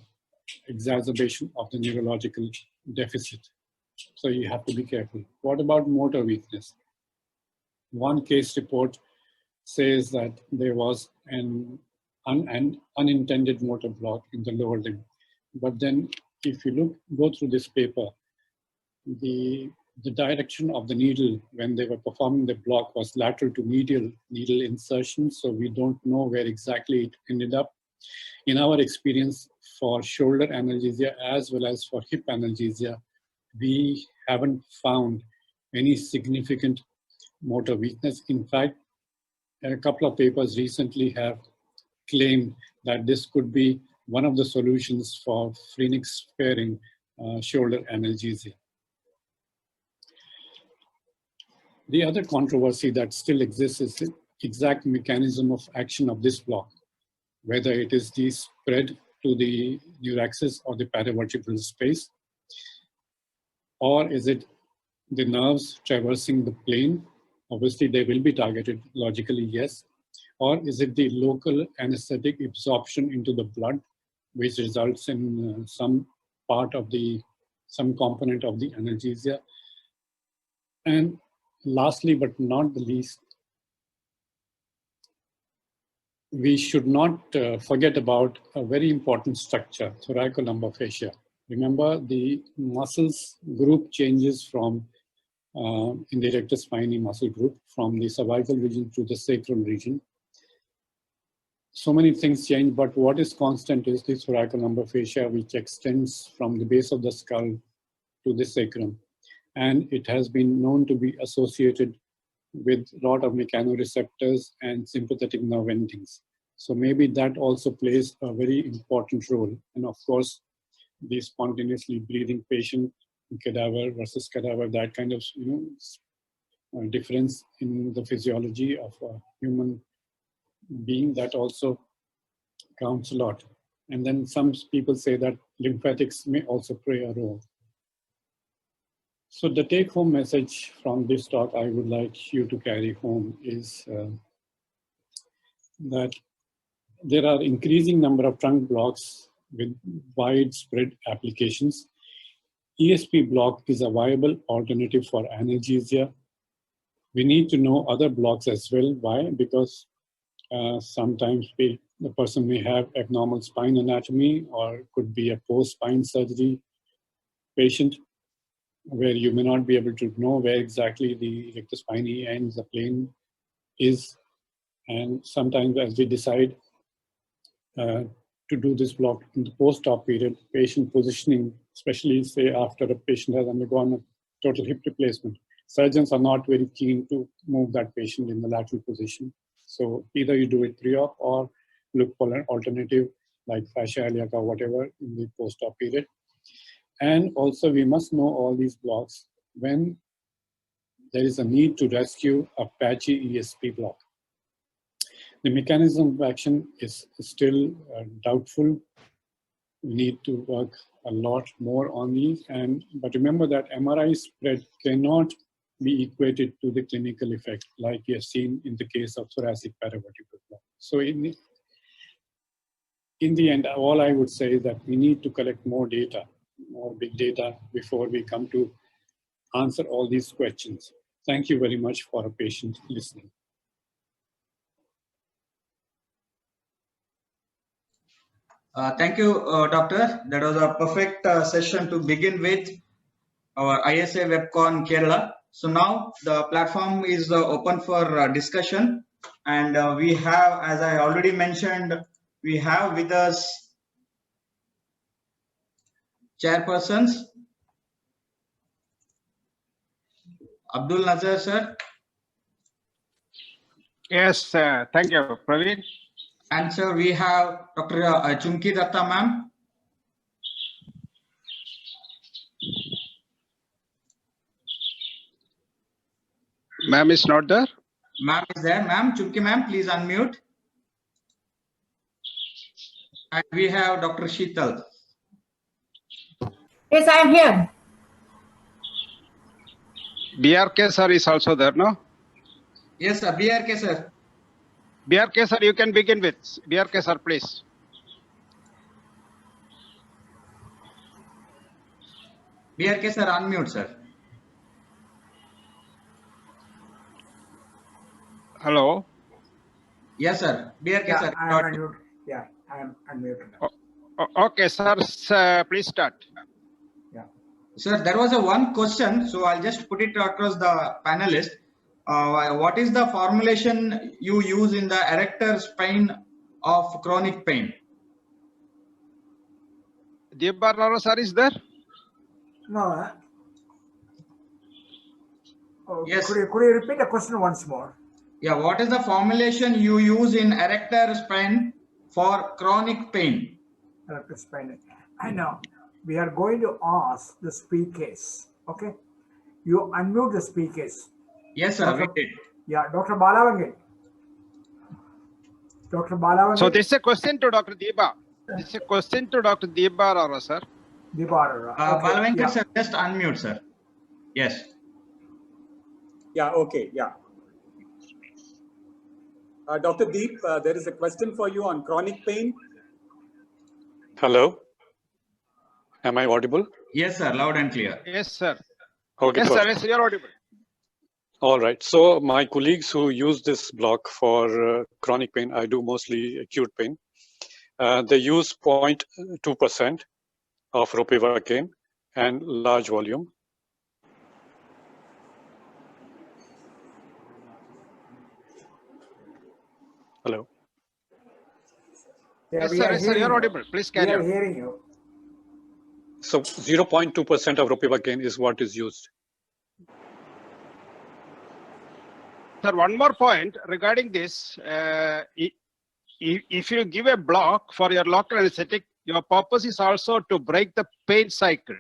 exacerbation of the neurological deficit. So you have to be careful. What about motor weakness? One case report says that there was an unintended motor block in the lower limb. But then if you go through this paper, the direction of the needle when they were performing the block was lateral to medial needle insertion. So we don't know where exactly it ended up. In our experience for shoulder analgesia as well as for hip analgesia, we haven't found any significant motor weakness. In fact, a couple of papers recently have claimed that this could be one of the solutions for phrenic sparing shoulder analgesia. The other controversy that still exists is the exact mechanism of action of this block, whether it is the spread to the neuraxis or the paravertebral space, or is it the nerves traversing the plane? Obviously, they will be targeted logically, yes. Or is it the local anesthetic absorption into the blood, which results in some component of the analgesia? And lastly, but not the least, we should not forget about a very important structure, thoracolumbar fascia. Remember, the muscles group changes from in the rectus spinae muscle group from the cervical region to the sacral region. So many things change, but what is constant is the thoracolumbar fascia, which extends from the base of the skull to the sacrum. And it has been known to be associated with a lot of mechanoreceptors and sympathetic nerve endings. So maybe that also plays a very important role. And of course, the spontaneously breathing patient, cadaver versus cadaver, that kind of difference in the physiology of a human being, that also counts a lot. And then some people say that lymphatics may also play a role. So the take-home message from this talk I would like you to carry home is that there are increasing number of trunk blocks with widespread applications. ESP block is a viable alternative for analgesia. We need to know other blocks as well. Why? Because sometimes the person may have abnormal spine anatomy, or could be a post-spine surgery patient where you may not be able to know where exactly the rectus spinae ends, the plane is. And sometimes as we decide to do this block in the post-op period, patient positioning, especially say after a patient has undergone a total hip replacement, surgeons are not very keen to move that patient in the lateral position. So either you do it pre-op or look for an alternative like fascia iliaca or whatever in the post-op period. And also we must know all these blocks when there is a need to rescue a patchy ESP block. The mechanism of action is still doubtful. We need to work a lot more on these. But remember that MRI spread cannot be equated to the clinical effect like we have seen in the case of thoracic paravertebral block. So in the end, all I would say is that we need to collect more data, more big data, before we come to answer all these questions. Thank you very much for a patient listening. Thank you, Doctor. That was a perfect session to begin with our ISA WEBCON Kerala. So now the platform is open for discussion, and we have, as I already mentioned, we have with us chairpersons, Abdul Nazar sir. Yes, thank you, Praveen. And sir, we have Dr. Chumki Datta ma'am. Ma'am is not there. Ma'am is there. Ma'am, Chumki ma'am, please unmute. And we have Dr. Sheetal. Yes, I am here. BRK sir is also there, no? Yes, sir. BRK sir. BRK sir, you can begin with. BRK sir, please. BRK sir, unmute sir. Hello. Yes, sir. BRK Yeah, sir. I am unmuted. Yeah, I am unmuted. Okay, sir, please start. Yeah. Sir, there was a one question, so I'll just put it across the panelist. What is the formulation you use in the erector spine of chronic pain? Deeparnaro sir is there? No. Yes. Could you repeat the question once more? Yeah, what is the formulation you use in erector spine for chronic pain? Erector spine. I know. We are going to ask the speakers. Okay. You unmute the speakers. Yes, sir. We did. Yeah, Dr. Balavangan. Dr. Balavangan. So this is a question to Dr. Deepa. This is a question to Dr. Deepa Rao, sir. Deepa. Balavenkat, yeah. sir, just unmute, sir. Yes. Yeah, okay, yeah. Dr. Deep, there is a question for you on chronic pain. Hello. Am I audible? Yes, sir. Loud and clear. Yes, sir. Okay, Yes, sir. perfect. Yes, you're audible. All right. So my colleagues who use this block for chronic pain, I do mostly acute pain. They use 0.2% of ropivacaine and large volume. Hello. Yeah, Yes, we sir. are Yes, sir. hearing You're you. audible. Please We carry are on. hearing you. So 0.2% of ropivacaine is what is used. Sir, one more point regarding this. If you give a block for your local anesthetic, your purpose is also to break the pain cycle.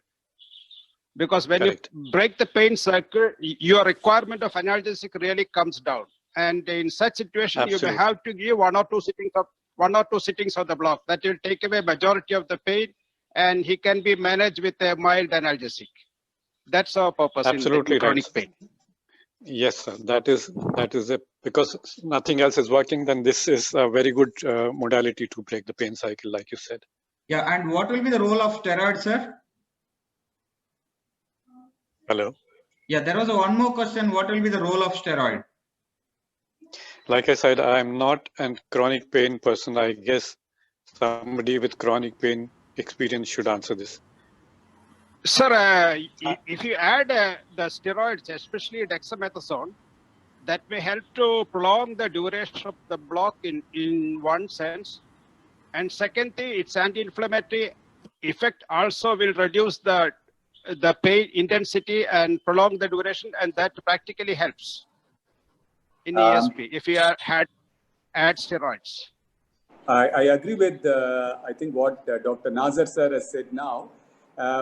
Because when Correct. you break the pain cycle, your requirement of analgesic really comes down. And in such situation, Absolutely. you may have to give one or two sittings of the block. That will take away majority of the pain, and he can be managed with a mild analgesic. That's our purpose Absolutely in chronic right. pain. Yes, sir. That is it. Because nothing else is working, then this is a very good modality to break the pain cycle, like you said. Yeah, and what will be the role of steroid, sir? Hello. Yeah, there was one more question. What will be the role of steroid? Like I said, I'm not a chronic pain person. I guess somebody with chronic pain experience should answer this. Sir, if you add the steroids, especially dexamethasone, that may help to prolong the duration of the block in one sense. And secondly, its anti-inflammatory effect also will reduce the pain intensity and prolong the duration, and that practically helps in ESP if you add steroids. I agree with, I think what Dr. Nazar sir has said now.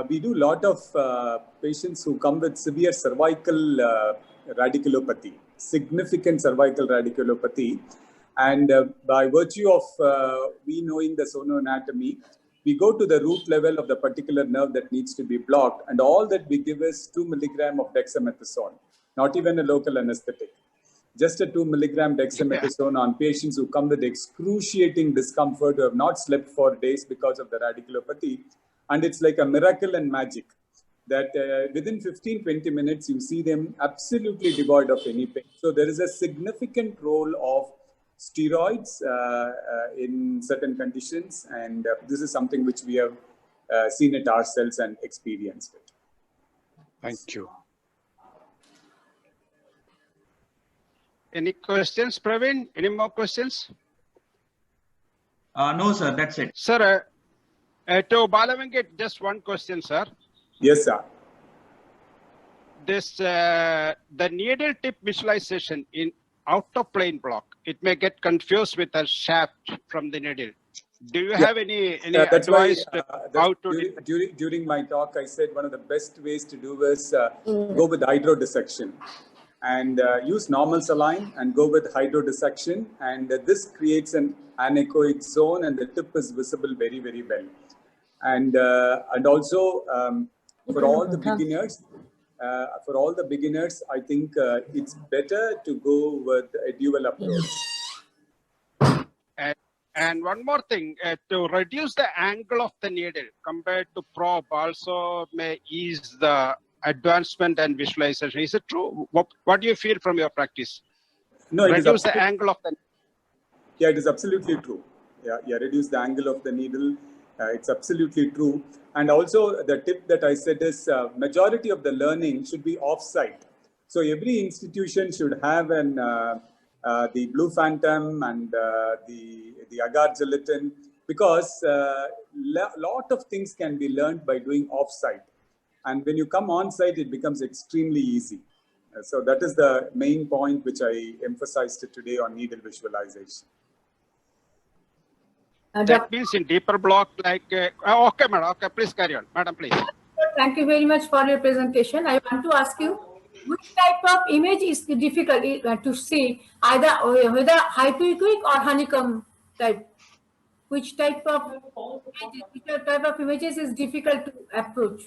We do a lot of patients who come with severe cervical radiculopathy, significant cervical radiculopathy. And by virtue of we knowing the sonoanatomy, we go to the root level of the particular nerve that needs to be blocked. And all that we give is 2 milligram of dexamethasone, not even a local anesthetic. Just a 2 milligram dexamethasone on patients who come with excruciating discomfort, who have not slept for days because of the radiculopathy. And it's like a miracle and magic that within 15-20 minutes, you see them absolutely devoid of any pain. So there is a significant role of steroids in certain conditions. And this is something which we have seen it ourselves and experienced it. Thank you. Any questions, Praveen? Any more questions? No, sir. That's it. Sir, to Balavenkat, just one question, sir. Yes, sir. This the needle tip visualization in out of plane block, it may get confused with a shaft from the needle. Do you have any that's advice why, how to during my talk, I said one of the best ways to do is go with hydrodissection and use normal saline and go with hydrodissection. And this creates an anechoic zone and the tip is visible very, very well. And also for all the beginners, I think it's better to go with a dual approach. And one more thing, to reduce the angle of the needle compared to probe also may ease the advancement and visualization. Is it true? What do you feel from your practice? No, reduce the angle of the. Yeah, it is absolutely true. Yeah, reduce the angle of the needle. It's absolutely true. And also the tip that I said is majority of the learning should be off-site. So every institution should have an the blue phantom and the agar gelatin, because lot of things can be learned by doing off-site. And when you come on-site, it becomes extremely easy. So that is the main point which I emphasized today on needle visualization. That means in deeper block, like, okay, madam, okay, please carry on. Madam, please. Thank you very much for your presentation. I want to ask you, which type of image is difficult to see, either whether hypoechoic or honeycomb type? Which type of images is difficult to approach?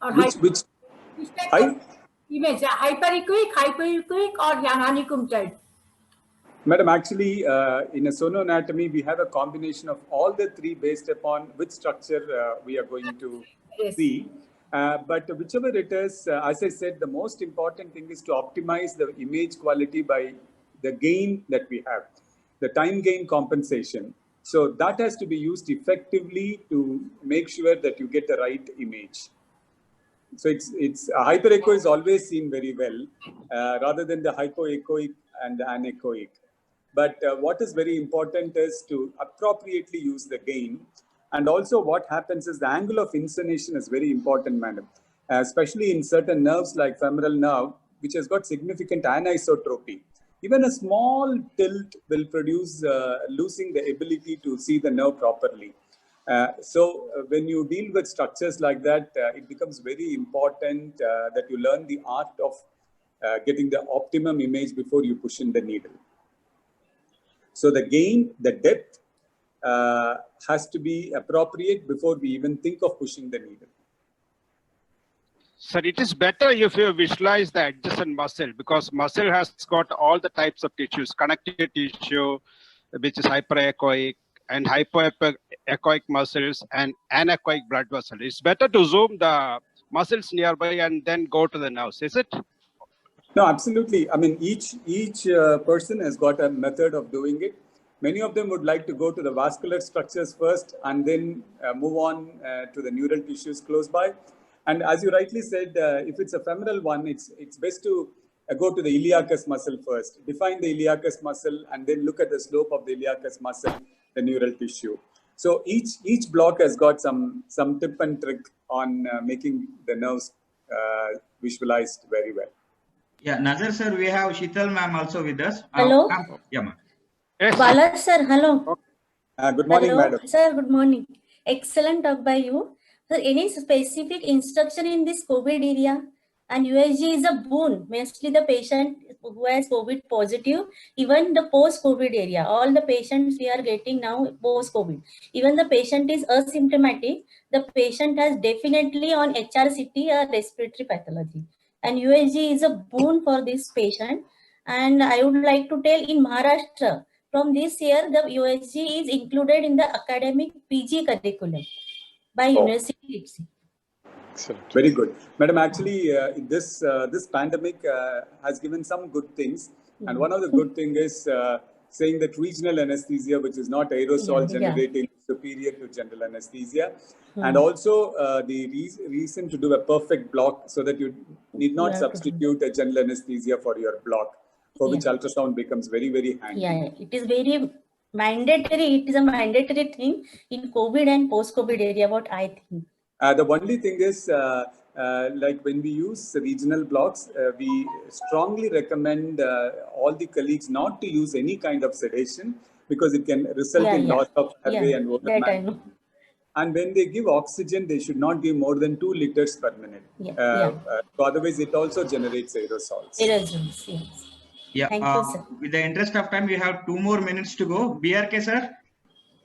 Or Which which type hi? of image, hypoechoic, or honeycomb type? Madam, actually, in a sonoanatomy, we have a combination of all the three based upon which structure we are going to Yes. see. But whichever it is, as I said, the most important thing is to optimize the image quality by the gain that we have, the time gain compensation. So that has to be used effectively to make sure that you get the right image. So it's hyperecho is always seen very well rather than the hypoechoic and the anechoic. But what is very important is to appropriately use the gain. And also what happens is the angle of insonation is very important, madam, especially in certain nerves like femoral nerve, which has got significant anisotropy. Even a small tilt will produce losing the ability to see the nerve properly. So when you deal with structures like that, it becomes very important that you learn the art of getting the optimum image before you push in the needle. So the gain, the depth has to be appropriate before we even think of pushing the needle. Sir, it is better if you visualize the adjacent muscle, because muscle has got all the types of tissues, connective tissue, which is hyperechoic, and hypoechoic muscles, and anechoic blood vessel. It's better to zoom the muscles nearby and then go to the nerves, is it? No, absolutely. I mean, each person has got a method of doing it. Many of them would like to go to the vascular structures first and then move on to the neural tissues close by. And as you rightly said, if it's a femoral one, it's best to go to the iliacus muscle first. Define the iliacus muscle and then look at the slope of the iliacus muscle, the neural tissue. So each block has got some tip and trick on making the nerves visualized very well. Yeah, Nazar sir, we have Sheetal ma'am also with us. Hello. Yeah, ma'am. Yes. Bala sir, hello. Good morning, hello. madam. Sir, good morning. Excellent talk by you. Sir, any specific instruction in this COVID area? And USG is a boon, mostly the patient who has COVID positive, even the post-COVID area, all the patients we are getting now post-COVID. Even the patient is asymptomatic, the patient has definitely on HRCT or respiratory pathology. And USG is a boon for this patient. And I would like to tell in Maharashtra, from this year, the USG is included in the academic PG curriculum by University Leipzig. Excellent. Very good, madam. Actually, this pandemic has given some good things, and one of the good thing is saying that regional anesthesia, which is not aerosol generating, superior to general anesthesia, and also the reason to do a perfect block so that you need not substitute a general anesthesia for your block, for which ultrasound becomes very, very handy. Yeah, it is very mandatory. It is a mandatory thing in COVID and post-COVID area, what I think. The only thing is, like when we use regional blocks, we strongly recommend all the colleagues not to use any kind of sedation because it can result in loss of airway and overman. And when they give oxygen, they should not give more than 2 liters per minute. So otherwise, it also generates aerosols. Aerosols, yes. Yeah. Thank you, sir. With the interest of time, we have 2 more minutes to go. BRK sir,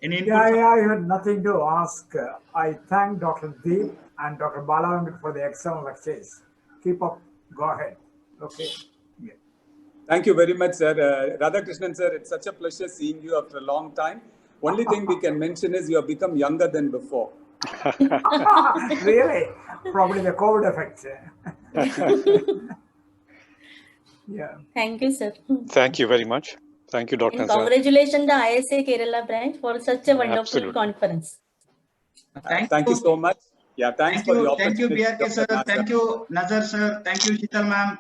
any input? Yeah, I had nothing to ask. I thank Dr. Deep and Dr. Balavan for the excellent lectures. Keep up. Go ahead. Okay. Yeah. Thank you very much, sir. Radhakrishnan sir, it's such a pleasure seeing you after a long time. Only thing we can mention is you have become younger than before. Really? Probably the COVID effect. Yeah. Thank you, sir. Thank you very much. Thank you, Dr. And congratulations the ISA Kerala branch for such a wonderful conference. Thank you so much. Yeah, thanks for the opportunity. Thank you, BRK sir. Thank you, Nazar sir. Thank you, Sheetal ma'am.